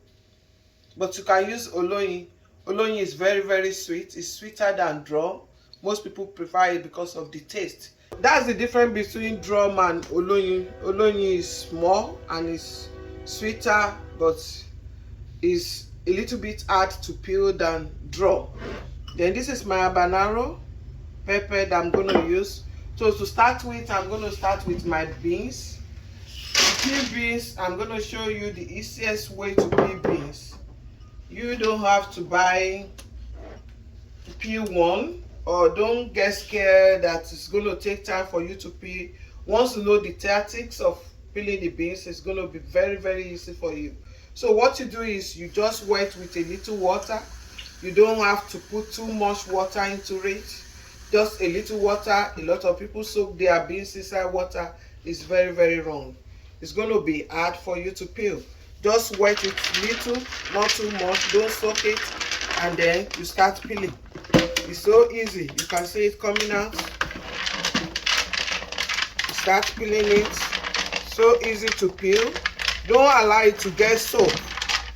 but you can use oloyin. Oloyin is very sweet. It's sweeter than drum. Most people prefer it because of the taste. That's the difference between drum and oloyin. Oloyin is small and it's sweeter, but is a little bit hard to peel than drum. Then this is my habanero pepper that I'm going to use. So to start with, I'm going to start with my beans. To peel beans, I'm going to show you the easiest way to peel beans. You don't have to peel one, or don't get scared that it's going to take time for you to peel. Once you know the tactics of peeling the beans, it's going to be very easy for you. So what you do is you just wet with a little water. You don't have to put too much water into it, just a little water. A lot of people soak their beans inside water. It's very wrong. It's going to be hard for you to peel. Just wet it little, not too much. Don't soak it, and then you start peeling. It's so easy. You can see it coming out. You start peeling it. So easy to peel. Don't allow it to get soaked.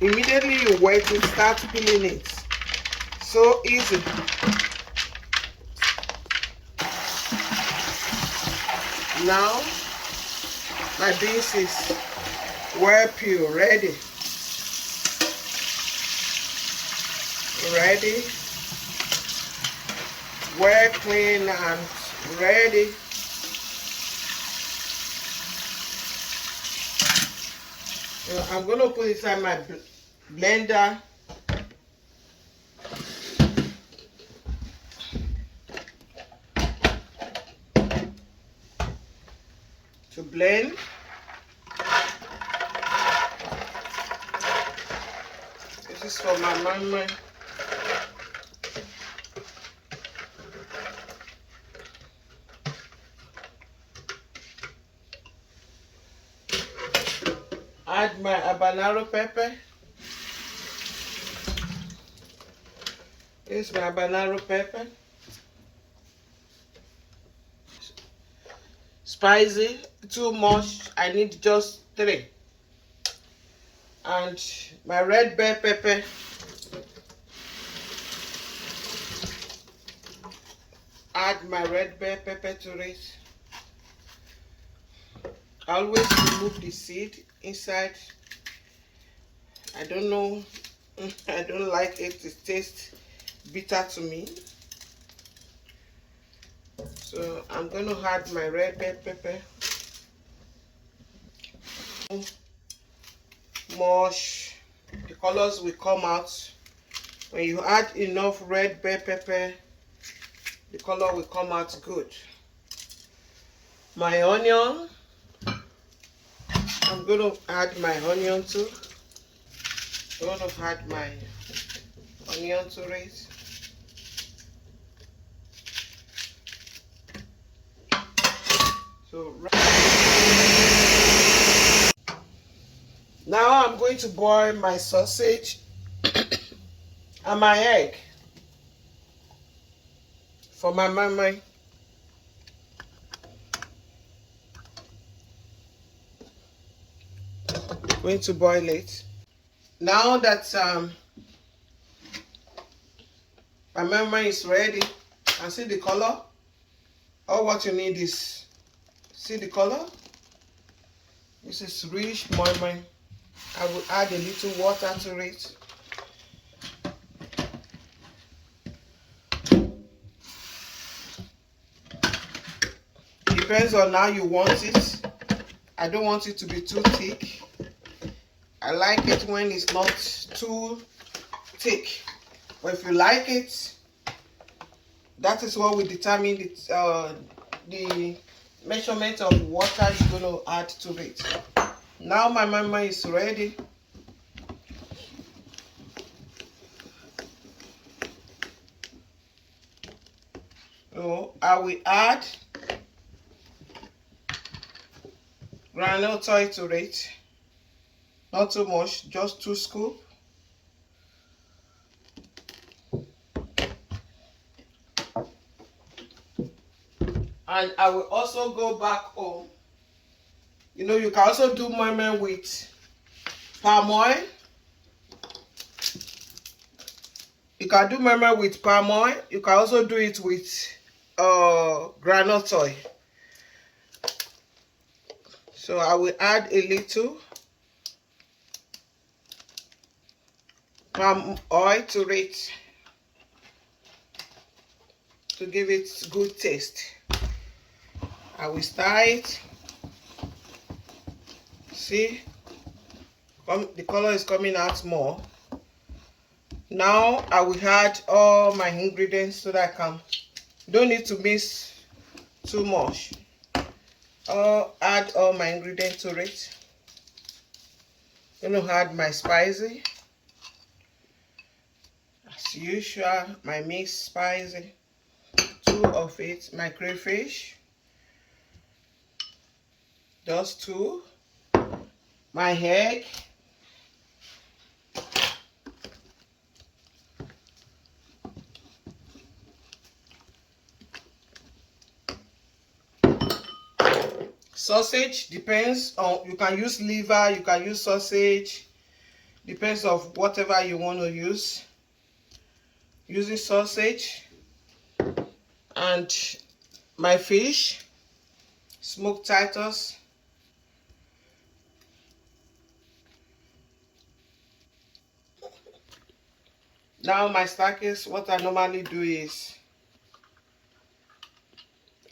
Immediately you wet it, start peeling it. So easy. Now my beans is well peeled, ready. Well clean and ready. I'm going to put it inside my blender to blend. This is for my mama. Add my habanero pepper. This is my habanero pepper. Spicy, too much. I need just 3. And my red bell pepper. Add my red bell pepper to it. Always remove the seed inside. I don't know. I don't like it. It tastes bitter to me. So I'm going to add my red bell pepper. Mush. The colors will come out. When you add enough red bell pepper, the color will come out good. My onion. I'm going to add my onion too. I'm going to add my onion to it. So now I'm going to boil my sausage and my egg for my mama. Going to boil it. Now that my mama is ready, and see the color. All what you need is, see the color. This is rich moi moi. I will add a little water to it. Depends on how you want it. I don't want it to be too thick. I like it when it's not too thick. But if you like it, that is what will determine the measurement of water you're going to add to it. Now my mama is ready. So I will add granule oil to it. Not too much, just 2 scoops. And I will also go back home. You know, you can also do meme with palm oil. You can do meme with palm oil. You can also do it with granule oil. So I will add a little palm oil to it to give it good taste. I will stir it. See, the color is coming out more. Now I will add all my ingredients so that I can, don't need to mix too much. I'll add all my ingredients to it. I'm going to add my spicy. As usual, my mixed spicy. 2 of it, my crayfish. Just 2. My egg. Sausage, depends on, you can use liver, you can use sausage, depends on whatever you want to use. Using sausage. And my fish, smoked Titus. Now my stackers, what I normally do is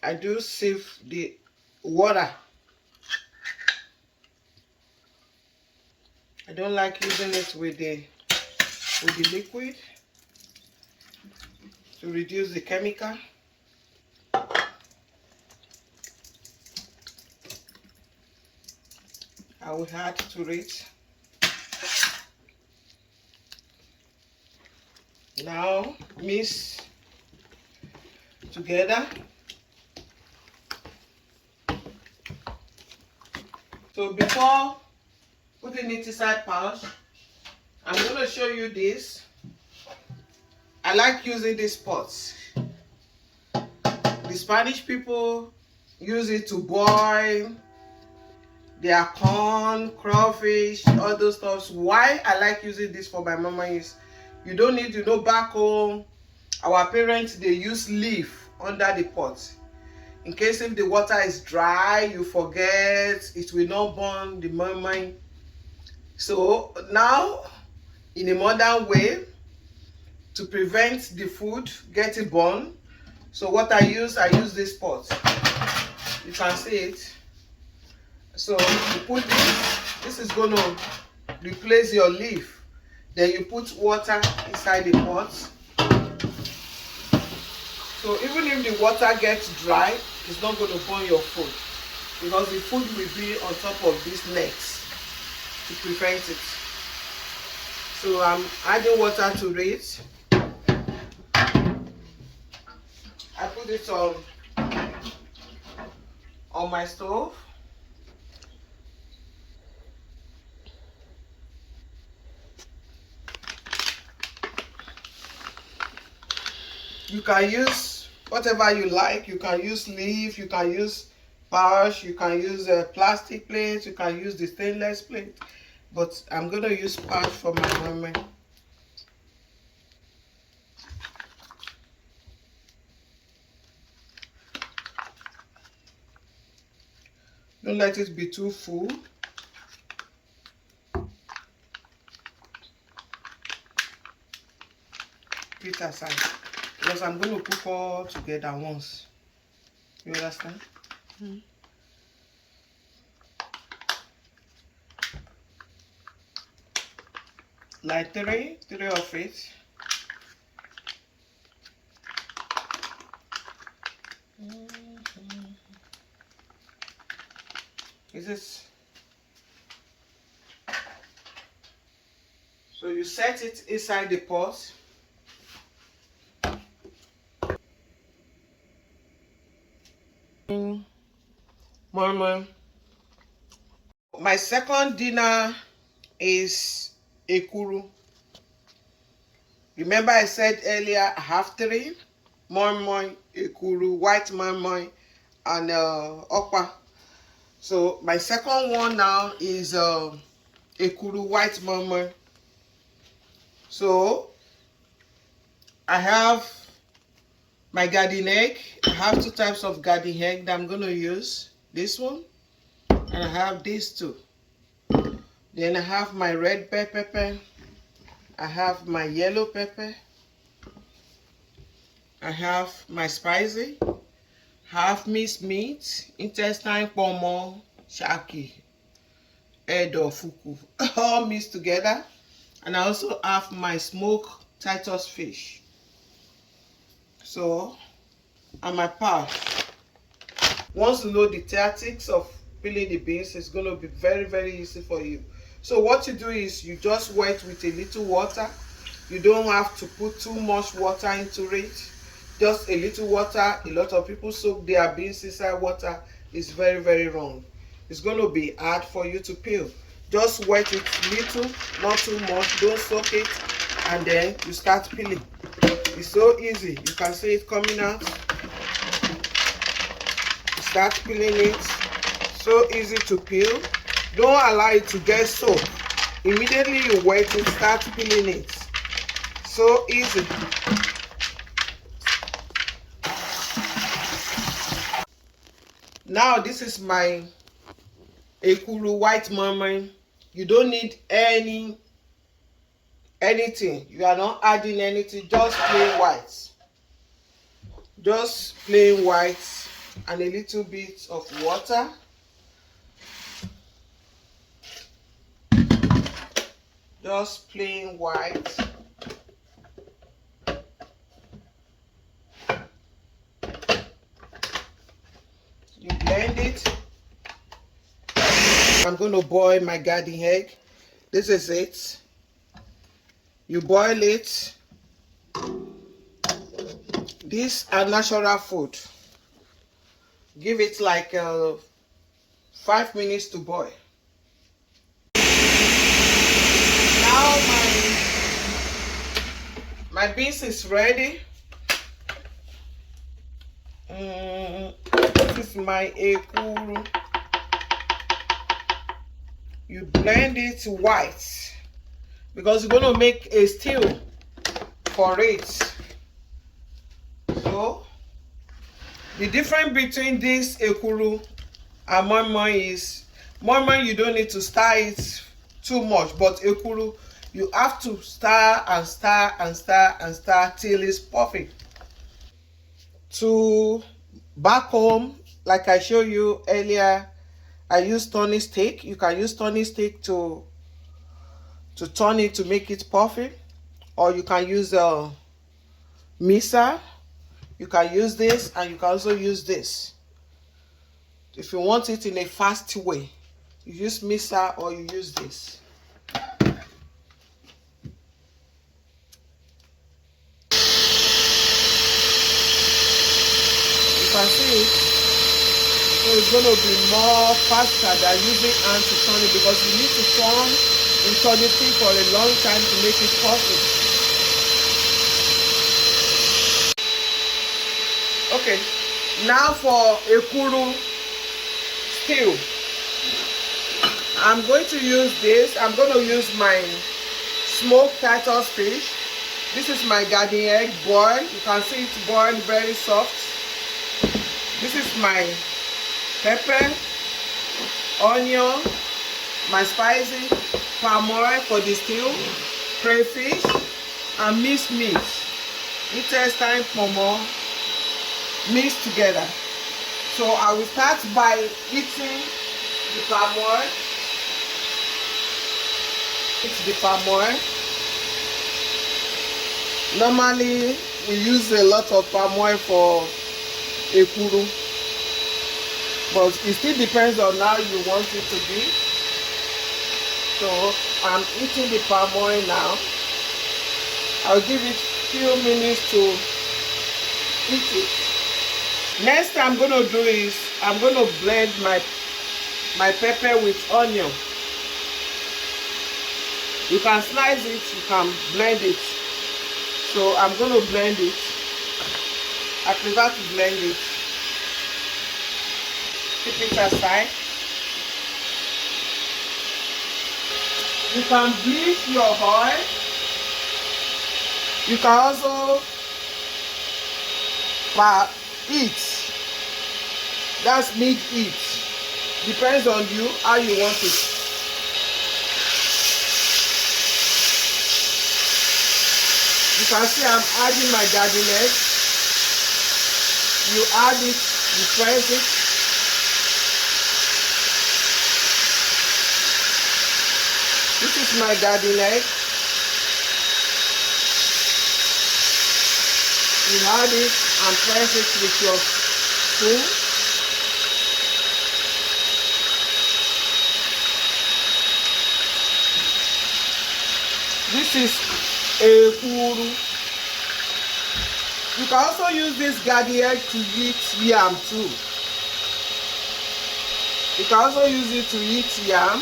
I do sieve the water. I don't like using it with the liquid to reduce the chemical. I will add to it. Now mix together. So before putting it inside pouch, I'm going to show you this. I like using these pots. The Spanish people use it to boil their corn, crawfish, all those stuff. Why I like using this for my mama is you don't need to know back home. Our parents, they use leaf under the pot. In case if the water is dry, you forget, it will not burn the mama. So now, in a modern way, to prevent the food getting burned, so what I use this pot. You can see it. So you put this is going to replace your leaf. Then you put water inside the pot. So even if the water gets dry, it's not going to burn your food, because the food will be on top of these necks to prevent it. So I'm adding water to it. I put it on my stove. You can use whatever you like. You can use leaf, you can use pouch, you can use a plastic plate, you can use the stainless plate. But I'm going to use pouch for my mama. Don't let it be too full. Put it aside, because I'm going to cook all together once. You understand? Mm. Like three of it. Is this? So you set it inside the pot. Mama, My second dinner is ekuru. Remember I said earlier I have 3: moi, ekuru, white moi, and okpa. So my second one now is ekuru white moi. So I have my garden egg. I have 2 types of garden egg that I'm going to use. This one, and I have these 2. Then I have my red bell pepper. I have my yellow pepper. I have my spicy. Have minced meat, intestine, pomo, shaki, head of fuku, all mixed together. And I also have my smoked Titus fish. So, and my pal. Once you know the tactics of peeling the beans, it's going to be very, very easy for you. So what you do is you just wet with a little water. You don't have to put too much water into it. Just a little water. A lot of people soak their beans inside water. It's very, very wrong. It's going to be hard for you to peel. Just wet it little, not too much. Don't soak it, and then you start peeling. It's so easy. You can see it coming out. Start peeling it. So easy to peel. Don't allow it to get soaked. Immediately you wet it, start peeling it. So easy. Now this is my ekuru white moi. You don't need anything. You are not adding anything, just plain white. Just plain white and a little bit of water. Just plain white. You blend it. I'm going to boil my garden egg. This is it. You boil it. These are natural food. Give it like 5 minutes to boil. Now my beans is ready. This is my ekuru. You blend it white because you're going to make a stew for it. So the difference between this ekuru and moi is moi you don't need to stir it too much, but ekuru you have to stir and stir and stir and stir till it's perfect. To back home, like I showed you earlier, I use turning stick. You can use turning stick to turn it to make it perfect, or you can use a mixer. You can use this, and you can also use this. If you want it in a fast way, you use mixer or you use this. You can see it. So it's going to be more faster than using hand to turn it, because you need to turn in turning thing for a long time to make it perfect. Okay, now for ekuru stew. I'm going to use this. I'm going to use my smoked Titus fish. This is my garden egg boiled. You can see it's boiled very soft. This is my pepper, onion, my spicy, palm oil for the stew, crayfish, and minced meat. Intestine, pomo, mixed together. So I will start by eating the palm oil. It's the palm oil. Normally we use a lot of palm oil for ekuru, but it still depends on how you want it to be. So I'm eating the palm oil now. I'll give it few minutes to eat it. Next I'm going to do is I'm going to blend my pepper with onion. You can slice it, you can blend it. So I'm going to blend it. I prefer to blend it. Keep it aside. You can bleach your oil. You can also eat. That's mid-heat. Depends on you how you want it. You can see I'm adding my garden egg. You add it, you press it. This is my garden egg. You add it and press it with your spoon. This is a kuru. You can also use this garden egg to eat yam too. You can also use it to eat yam.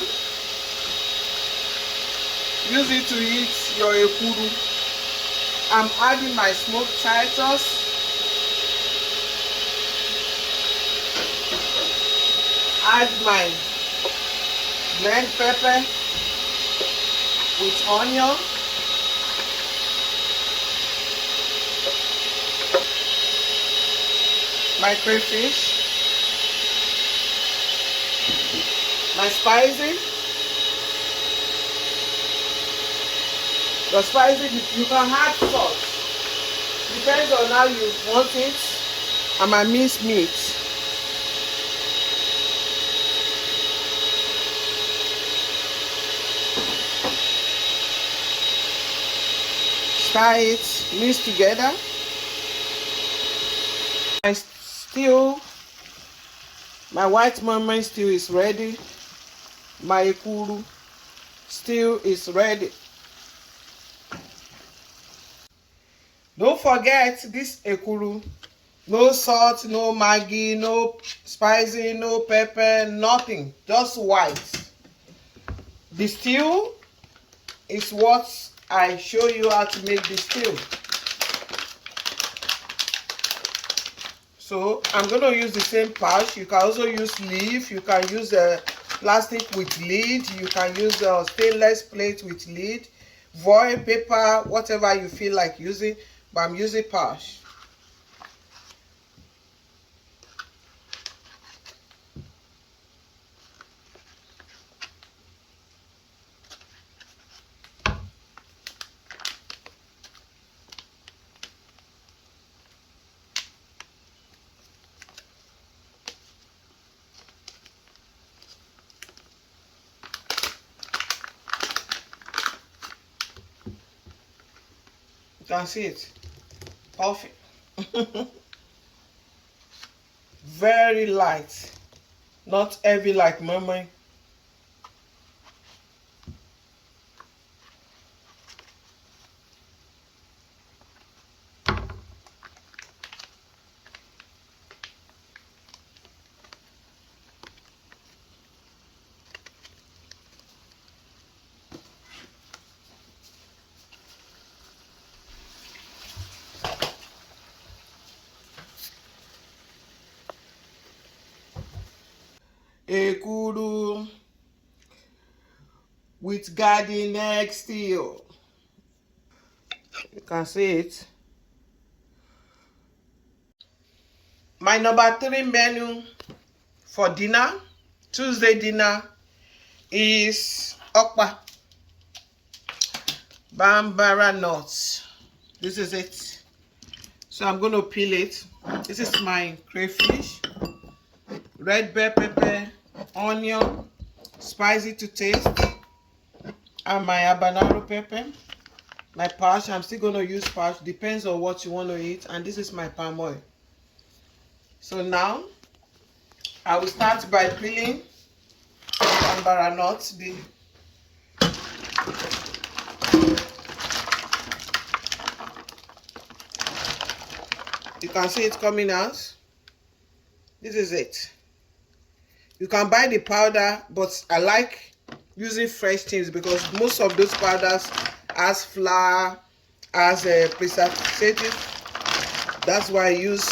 Use it to eat your ekuru. I'm adding my smoked Titus. Add my blend pepper with onion. My crayfish. My spicy. The spicy, you can add salt. Depends on how you want it. And my minced meat. Stir it, mix together. My stew, my white Meny stew is ready. My ekuru stew is ready. Don't forget this ekuru. No salt, no maggi, no spicy, no pepper, nothing. Just white. The stew is what I show you how to make the stew. So I'm going to use the same pouch. You can also use leaf. You can use a plastic with lid. You can use a stainless plate with lid. Foil paper, whatever you feel like using. But I'm using pouch. You can see it. Perfect. Very light. Not heavy like Meny. Ekuru with garden egg stew. You can see it. My number 3 menu for dinner, Tuesday dinner, is okpa, bambara nuts. This is it. So I'm going to peel it. This is my crayfish, red bell pepper, onion, spicy to taste, and my habanero pepper. My pouch, I'm still going to use pouch, depends on what you want to eat. And this is my palm oil. So now I will start by peeling bambara nuts. You can see it coming out. This is it. You can buy the powder, but I like using fresh things because most of those powders has flour, as a preservative. That's why I use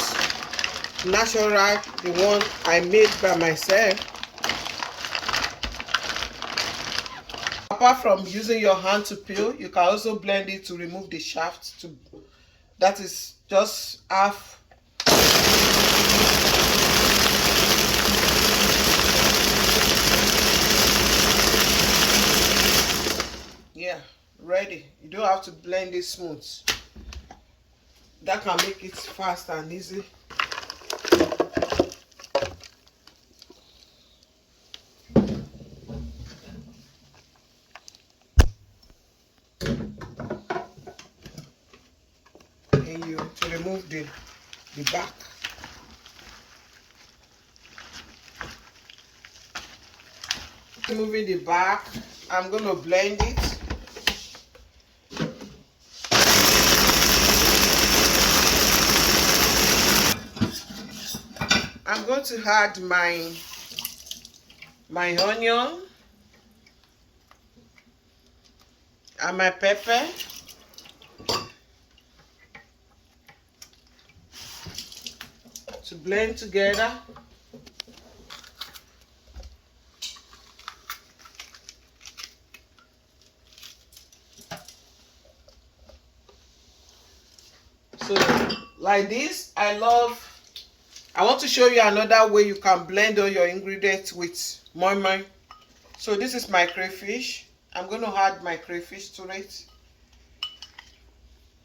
natural, the one I made by myself. Apart from using your hand to peel, you can also blend it to remove the shaft. That is just half. Yeah, ready. You don't have to blend it smooth. That can make it fast and easy. And you to remove the back. Removing the back, I'm going to blend it. I'm going to add my onion and my pepper. To blend together. So like this, I want to show you another way you can blend all your ingredients with Meny. So this is my crayfish. I'm going to add my crayfish to it.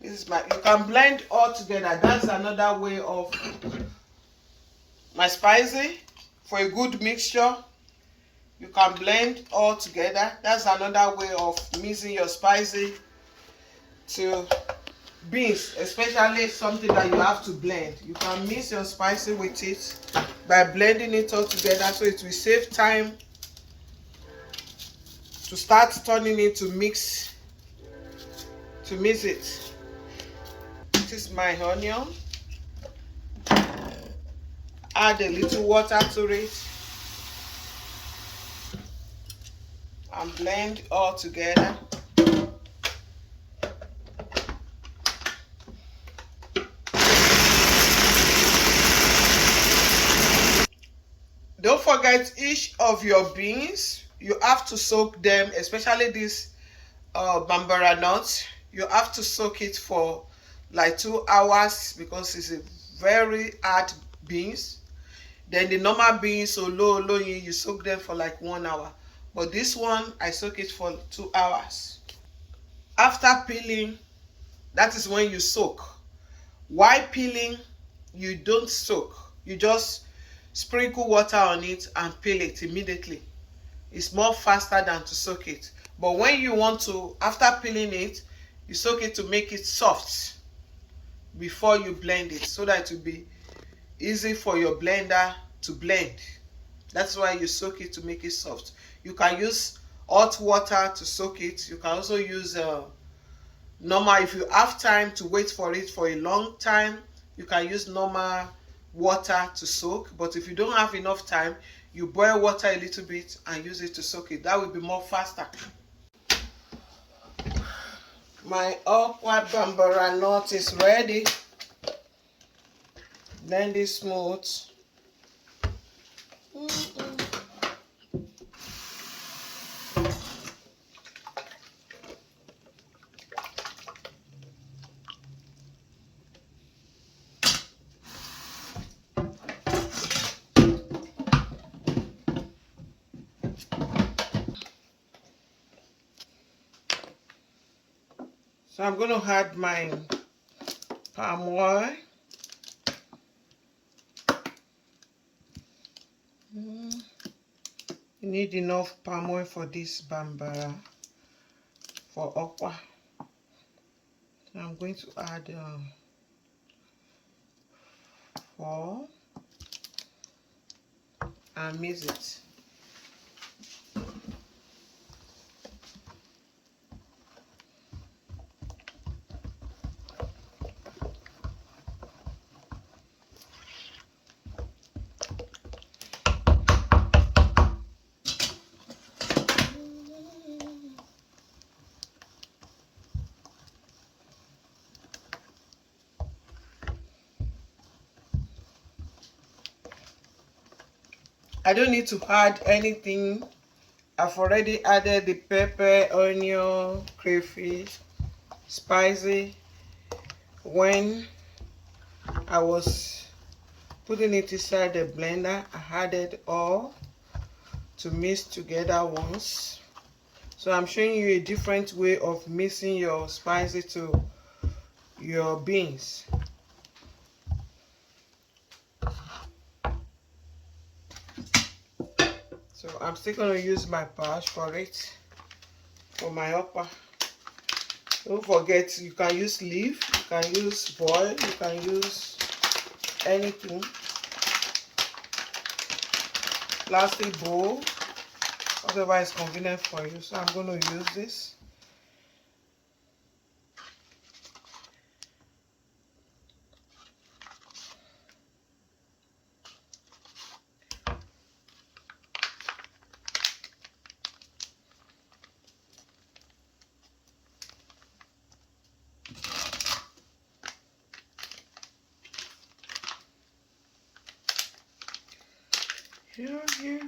This is you can blend all together. That's another way of my spicy. For a good mixture, you can blend all together. That's another way of mixing your spicy to beans, especially something that you have to blend. You can mix your spicy with it by blending it all together, so it will save time to start turning it to mix it. This is my onion. Add a little water to it and blend all together. Don't forget, each of your beans, you have to soak them, especially this bambara nuts. You have to soak it for like 2 hours because it's a very hard beans. Then the normal beans, so low, you soak them for like 1 hour. But this one, I soak it for 2 hours. After peeling, that is when you soak. While peeling, you don't soak. You just sprinkle water on it and peel it immediately. It's more faster than to soak it. But when you want to, after peeling it, you soak it to make it soft before you blend it, so that it will be easy for your blender to blend. That's why you soak it, to make it soft. You can use hot water to soak it. You can also use normal. If you have time to wait for it for a long time, you can use normal water to soak. But if you don't have enough time, you boil water a little bit and use it to soak it. That will be more faster. My awkward bambara nut is ready. Blend it smooth. So I'm going to add my palm oil. You need enough palm oil for this bambara, for okwa. So I'm going to add 4 and mix it. I don't need to add anything. I've already added the pepper, onion, crayfish, spicy. When I was putting it inside the blender, I added all to mix together once. So I'm showing you a different way of mixing your spices to your beans. So I'm still going to use my pouch for it, for my upper. Don't forget, you can use leaf, you can use boil, you can use anything. Plastic bowl, whatever is convenient for you. So I'm going to use this. Here.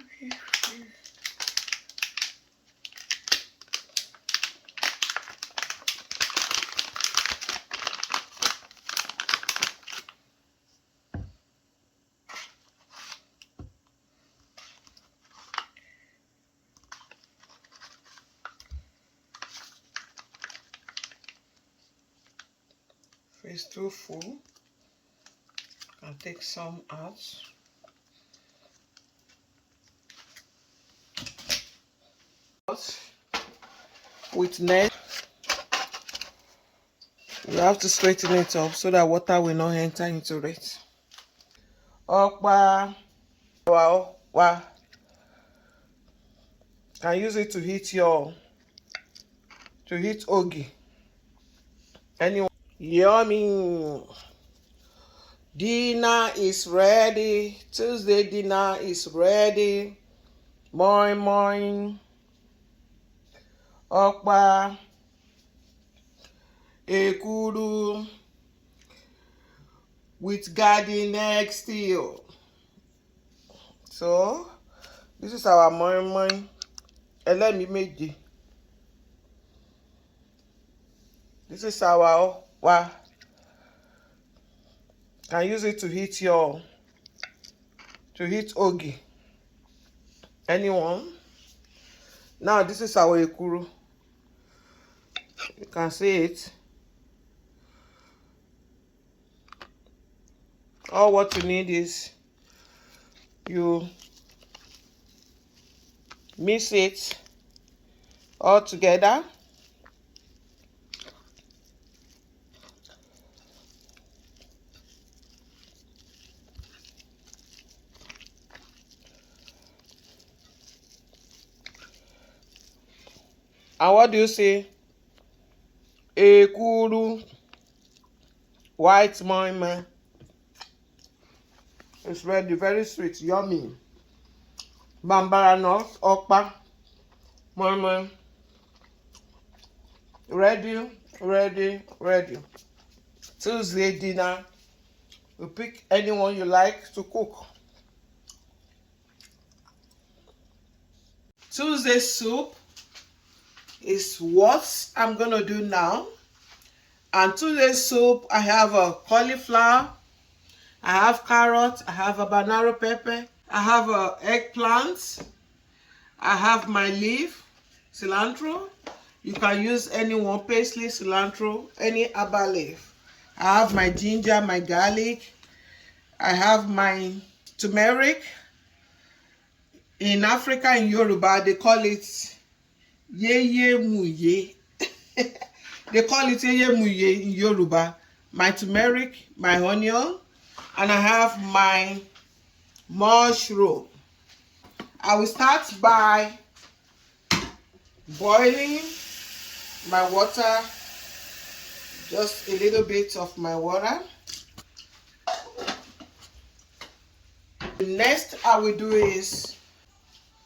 If it's too full, I'll take some out. With net, you have to straighten it up so that water will not enter into it. Okpa, wow. Can use it to heat ogi. Anyone? Yummy. Dinner is ready. Tuesday dinner is ready. Morning. Okpa, ekuru with garden egg still. So this is our morning. Elemi meji. This is our okpa. Can use it to heat ogi. Anyone? Now this is our ekuru. You can see it. All what you need is you mix it all together. And what do you say? Ekuru, white moimoi. It's ready, very sweet, yummy. Bambara nuts, okpa, moimoi. Ready. Tuesday dinner. You pick anyone you like to cook. Tuesday soup is what I'm gonna do now. And today's soup, I have a cauliflower, I have carrot, I have a banana pepper, I have a eggplant, I have my leaf, cilantro. You can use any one, parsley, cilantro, any herbal leaf. I have my ginger, my garlic, I have my turmeric. In Africa, in Yoruba, they call it yeye muye. They call it yeye muye in Yoruba. My turmeric, my onion, and I have my mushroom. I will start by boiling my water, just a little bit of my water. The next I will do is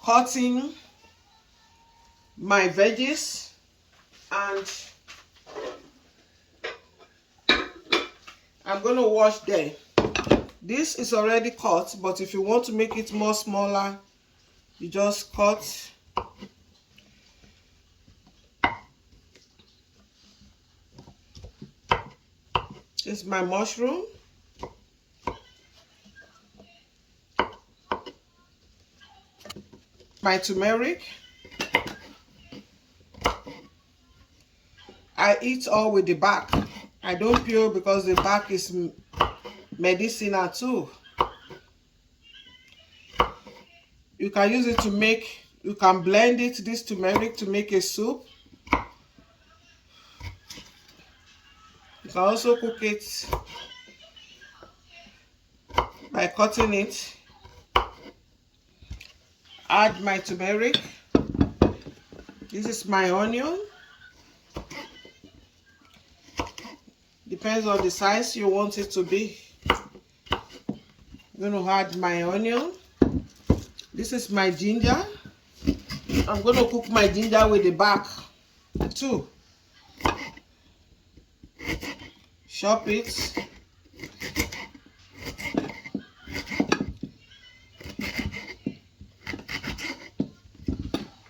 cutting my veggies, and I'm going to wash them. This is already cut, but if you want to make it more smaller, you just cut. This is my mushroom. My turmeric. I eat all with the back. I don't peel because the back is medicinal too. You can use it to make, you can blend it, this turmeric, to make a soup. You can also cook it by cutting it. Add my turmeric. This is my onion. Depends on the size you want it to be. I'm going to add my onion. This is my ginger. I'm going to cook my ginger with the back too. Chop it.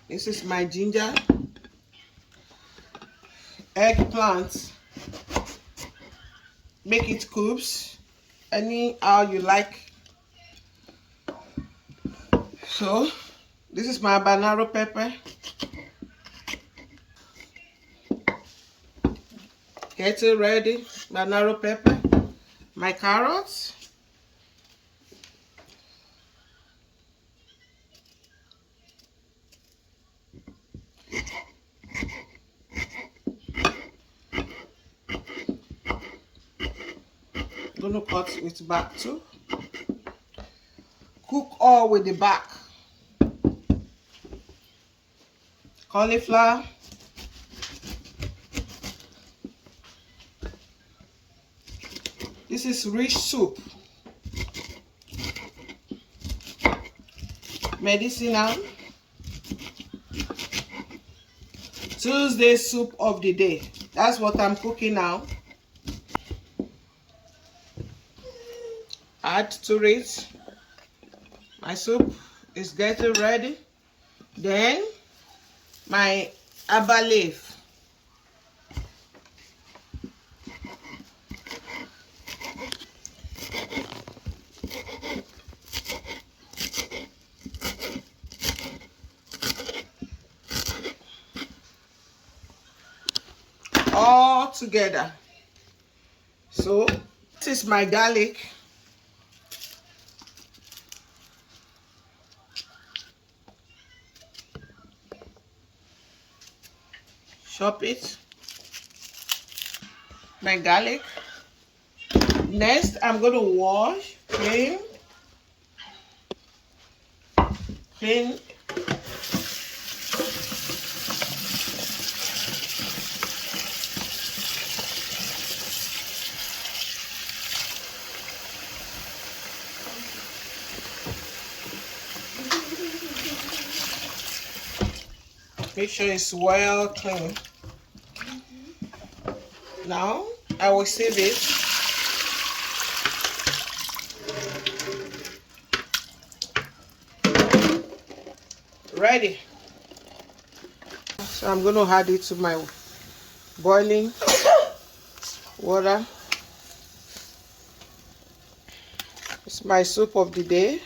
This is my ginger. Eggplant. Make it cubes, anyhow you like. So, this is my habanero pepper. Get it ready. Habanero pepper. My carrots. I'm gonna cut it back too. Cook all with the back. Cauliflower. This is rich soup. Medicinal. Tuesday soup of the day. That's what I'm cooking now. Add to it. My soup is getting ready. Then my herbal leaf. All together. So this is my garlic. Chop it. My garlic. Next, I'm going to wash, clean. Make sure it's well clean. Now, I will sieve it. Ready. So I'm going to add it to my boiling water. It's my soup of the day.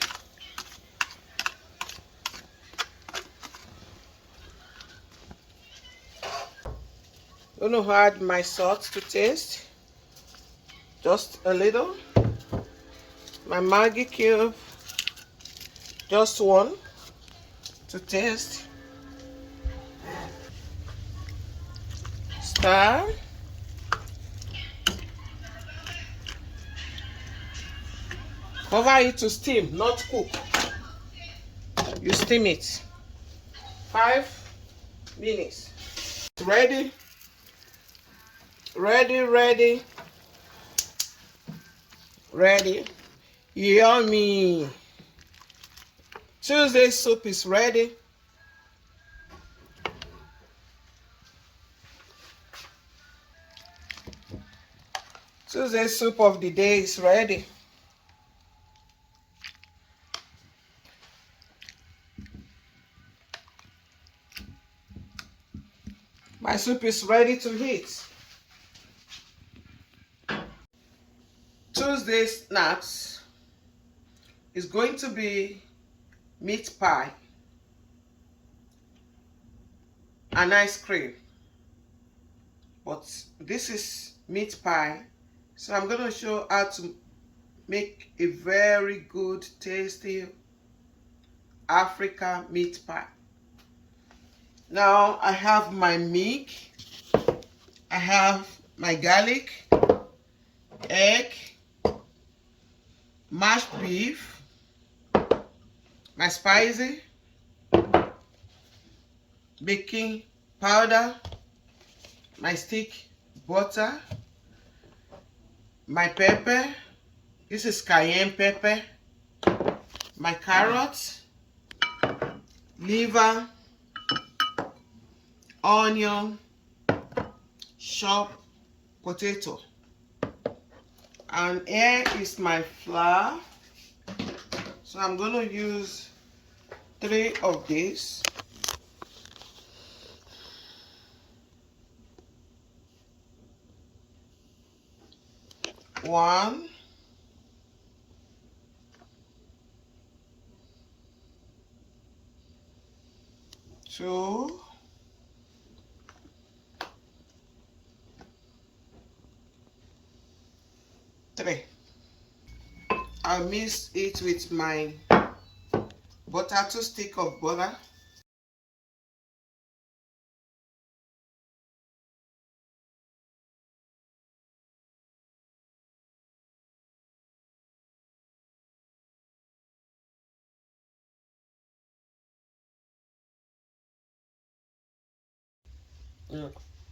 I'm going to add my salt to taste. Just a little. My Maggi cube. Just one to taste. Stir. Cover it to steam, not cook. You steam it. 5 minutes. Ready. Ready. Yummy. Tuesday soup is ready. Tuesday soup of the day is ready. My soup is ready to eat. Tuesday snacks is going to be meat pie and ice cream. But this is meat pie, so I'm going to show how to make a very good, tasty African meat pie. Now I have my milk, I have my garlic, egg, mashed beef, my spicy, baking powder, my stick butter, my pepper, this is cayenne pepper, my carrots, liver, onion, chopped potato, and here is my flour. So I'm going to use 3 of these. One, two, three. I'll mix it with my butter, 2 sticks of butter.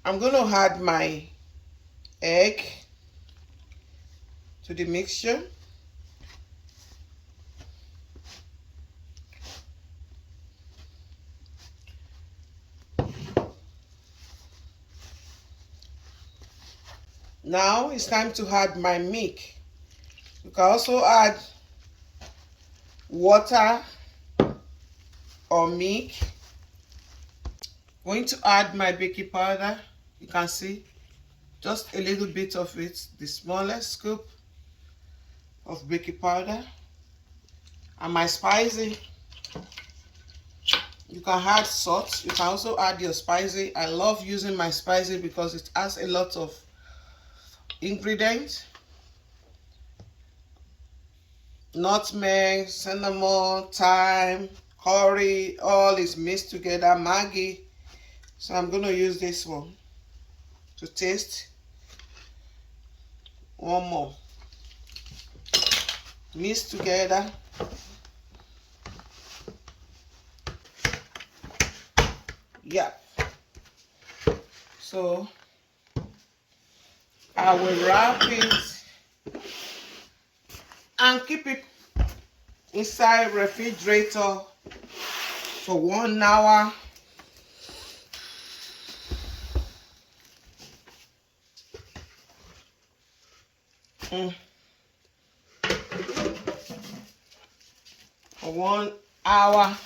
I'm going to add my egg to the mixture. Now it's time to add my milk. You can also add water or milk. Going to add my baking powder. You can see just a little bit of it, the smallest scoop of baking powder, and my spicy. You can add salt. You can also add your spicy. I love using my spicy because it has a lot of ingredients. Nutmeg, cinnamon, thyme, curry, all is mixed together, Maggi. So I'm going to use this one to taste. One more. Mix together. Yeah. So I will wrap it and keep it inside refrigerator for 1 hour. For 1 hour.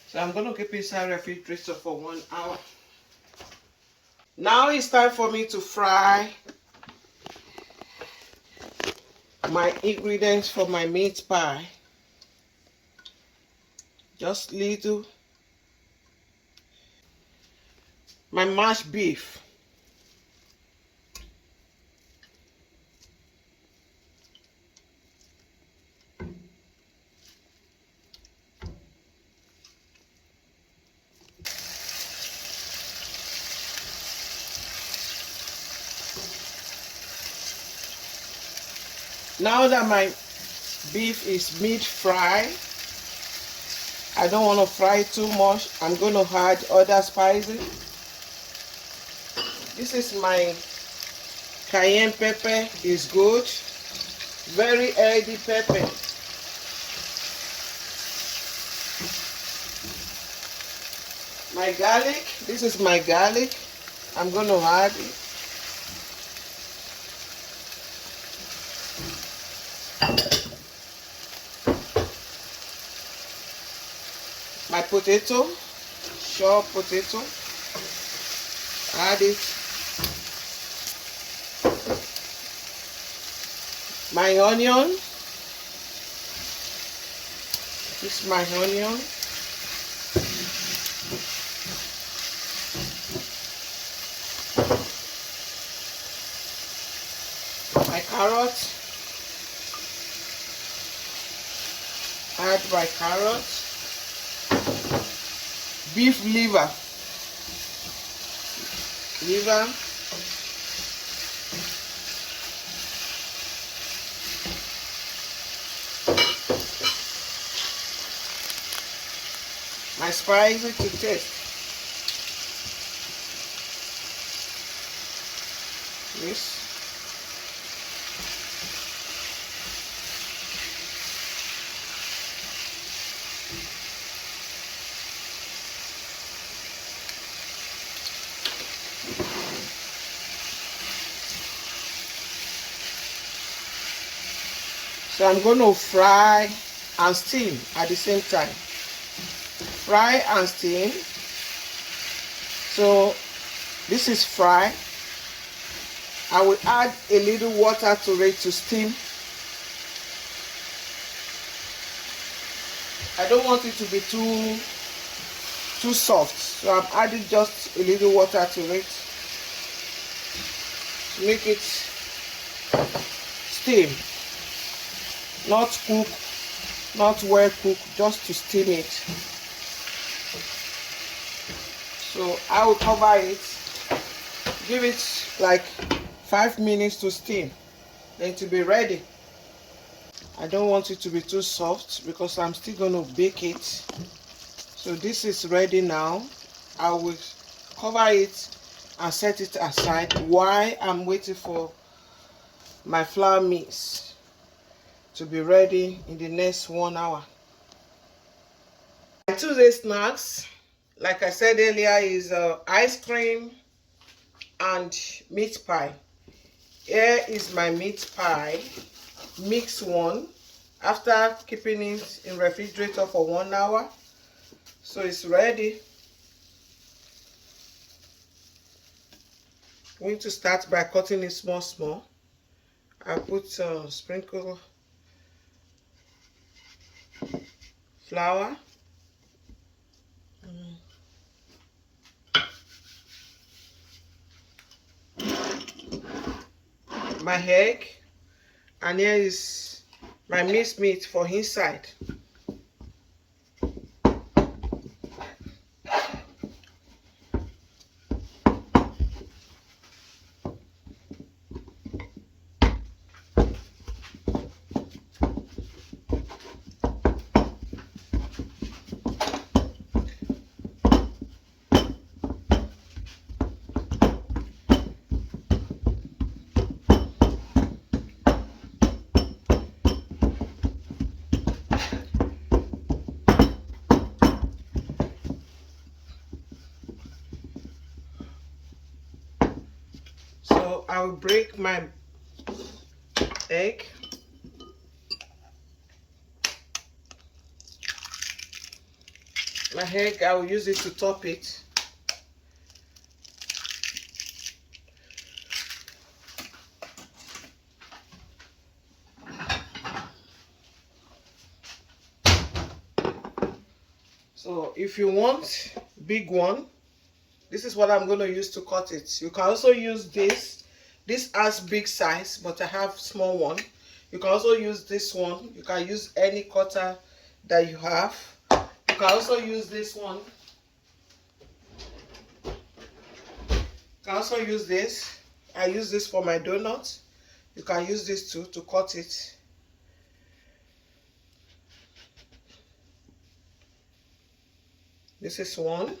So I'm going to keep it inside refrigerator for 1 hour. Now it's time for me to fry my ingredients for my meat pie. Just little. My mashed beef. Now that my beef is mid-fry, I don't want to fry too much. I'm going to add other spices. This is my cayenne pepper. Is good. Very healthy pepper. My garlic. This is my garlic. I'm going to add it. my potato, chopped potato, add it, my onion, this is my onion, my carrot, add my carrot, beef liver, my spicy to taste, this, so I'm going to fry and steam at the same time. Fry and steam. So this is fry. I will add a little water to it to steam. I don't want it to be too soft, so I'm adding just a little water to it to make it steam, not cook, not well cooked, just to steam it. So I will cover it, give it like 5 minutes to steam, then to be ready. I don't want it to be too soft because I'm still going to bake it. So this is ready now. I will cover it and set it aside while I'm waiting for my flour mix to be ready in the next 1 hour. My Tuesday snacks, like I said earlier, is ice cream and meat pie. Here is my meat pie, mix one, after keeping it in refrigerator for 1 hour. So it's ready. I'm going to start by cutting it small. I put sprinkle flour, my egg, and here is my minced meat for inside. So I will break my egg. My egg, I will use it to top it. So if you want big one, this is what I'm going to use to cut it. You can also use this. This has big size, but I have small one. You can also use this one. You can use any cutter that you have. You can also use this one. You can also use this. I use this for my donuts. You can use this too to cut it. This is one.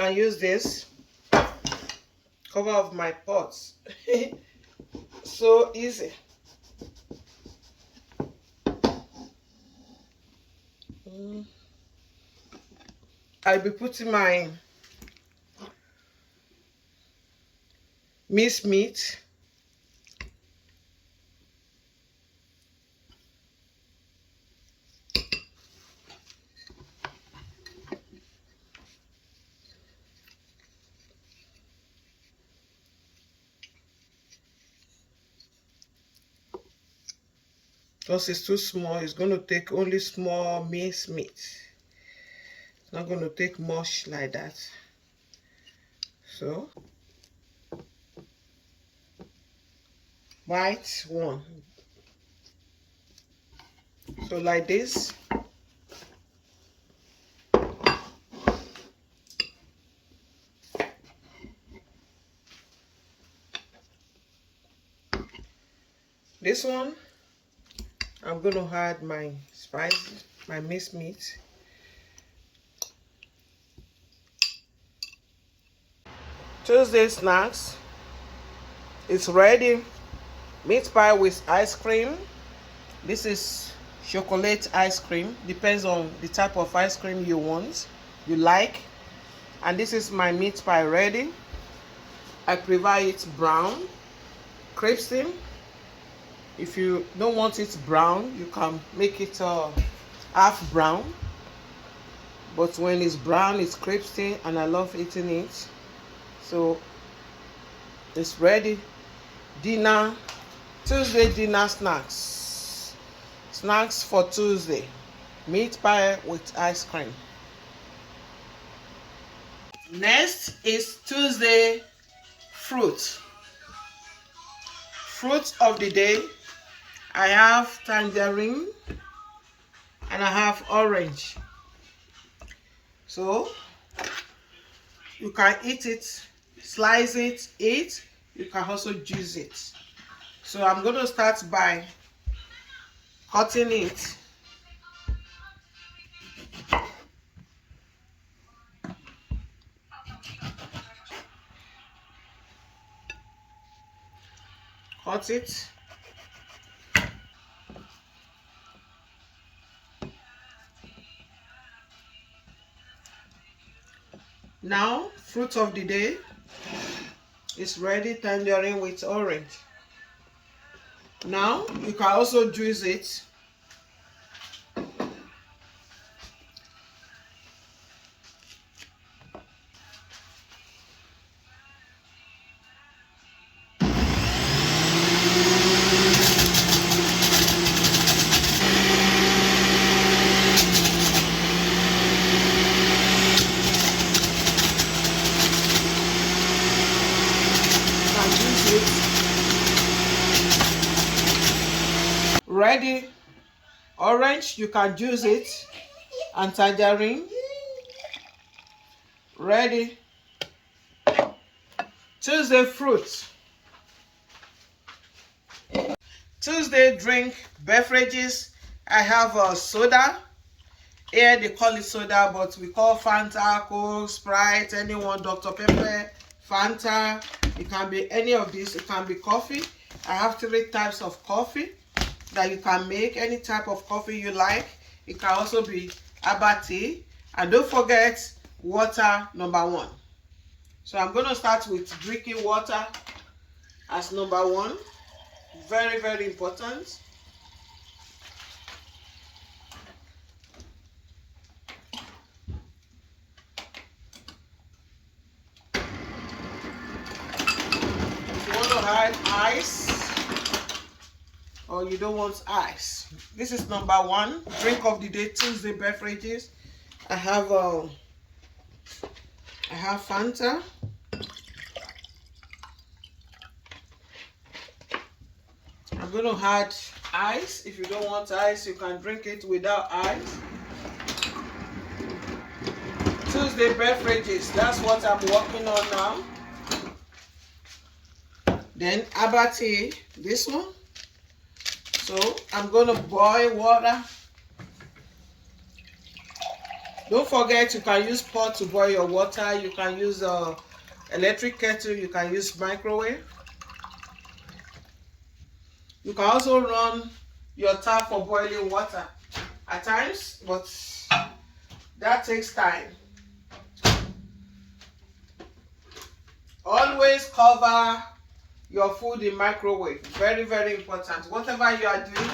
can use this cover of my pots. So easy. I'll be putting my minced meat. Because it's too small, it's going to take only small minced meat. It's not going to take much like that. So, bite one. So like this. This one, I'm going to add my spices, my minced meat. Tuesday snacks. It's ready. Meat pie with ice cream. This is chocolate ice cream. Depends on the type of ice cream you want, you like. And this is my meat pie ready. I prefer it brown, crispy. If you don't want it brown, you can make it half brown. But when it's brown, it's crispy, and I love eating it. So it's ready. Dinner, Tuesday dinner snacks. Snacks for Tuesday. Meat pie with ice cream. Next is Tuesday fruit. Fruit of the day. I have tangerine and I have orange. So you can eat it, slice it, eat. You can also juice it. So I'm going to start by cutting it. Cut it. Now, fruit of the day is ready, tangerine with orange. Now, you can also juice it. Ready, orange, you can juice it, and tangerine. Ready. Tuesday fruit. Tuesday drink beverages. I have a soda. Here they call it soda, but we call Fanta, Coke, Sprite, anyone, Dr. Pepper, Fanta. It can be any of this. It can be coffee. I have 3 types of coffee that you can make, any type of coffee you like. It can also be herbal tea. And don't forget water, number 1. So I'm going to start with drinking water as number 1. Very, very important. If you want to add ice, or you don't want ice, this is number 1. Drink of the day, Tuesday beverages. I have Fanta. I'm going to add ice. If you don't want ice, you can drink it without ice. Tuesday beverages, that's what I'm working on now. Then herbal tea, this one. So I'm going to boil water. Don't forget, you can use pot to boil your water. You can use electric kettle. You can use microwave. You can also run your tap for boiling water at times, but that takes time. Always cover your food in microwave. Very, very important. Whatever you are doing,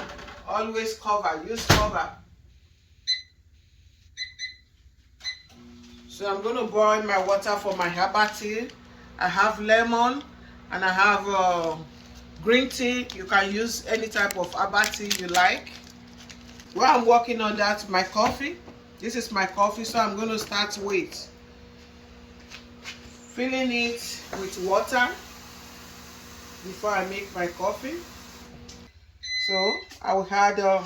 always cover. Use cover. So I'm going to boil my water for my herbal tea. I have lemon and I have green tea. You can use any type of herbal tea you like. While I'm working on that, my coffee. This is my coffee, so I'm going to start with filling it with water before I make my coffee. So I will add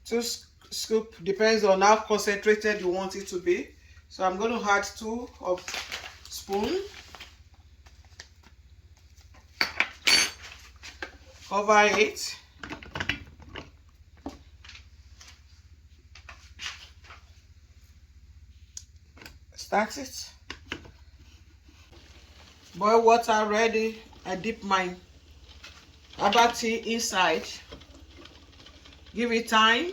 2 scoops, depends on how concentrated you want it to be. So I'm going to add 2 spoons. Cover it. Start it. Boil water ready. I dip my herbal tea inside. Give it time.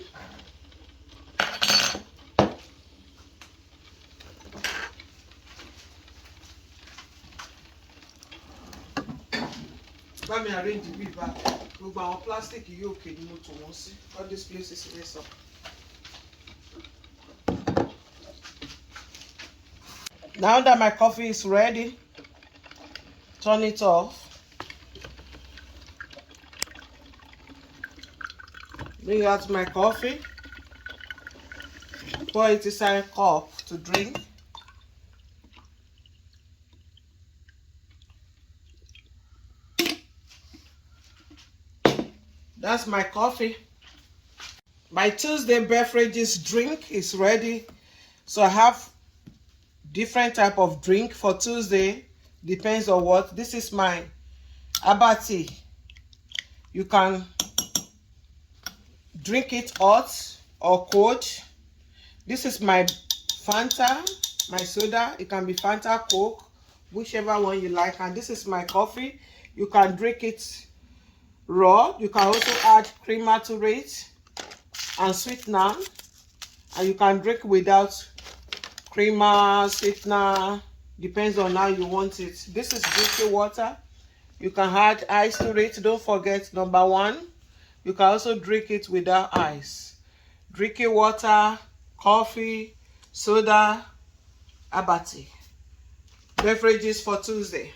Let me arrange the big bag. Gbogbo àwọn plastic yìí òkè ni mo tò wọ́n sí. All these places is up. Now that my coffee is ready, turn it off. Bring out my coffee. Pour it inside a cup to drink. That's my coffee. My Tuesday beverages drink is ready. So I have different type of drink for Tuesday. Depends on what. This is my herbal tea. You can drink it hot or cold. This is my Fanta, my soda. It can be Fanta, Coke, whichever one you like. And this is my coffee. You can drink it raw. You can also add creamer to it and sweetener. And you can drink without creamer, sweetener. Depends on how you want it. This is drinking water. You can add ice to it. Don't forget, number 1, you can also drink it without ice. Drinking water, coffee, soda, herbal tea. Beverages for Tuesday.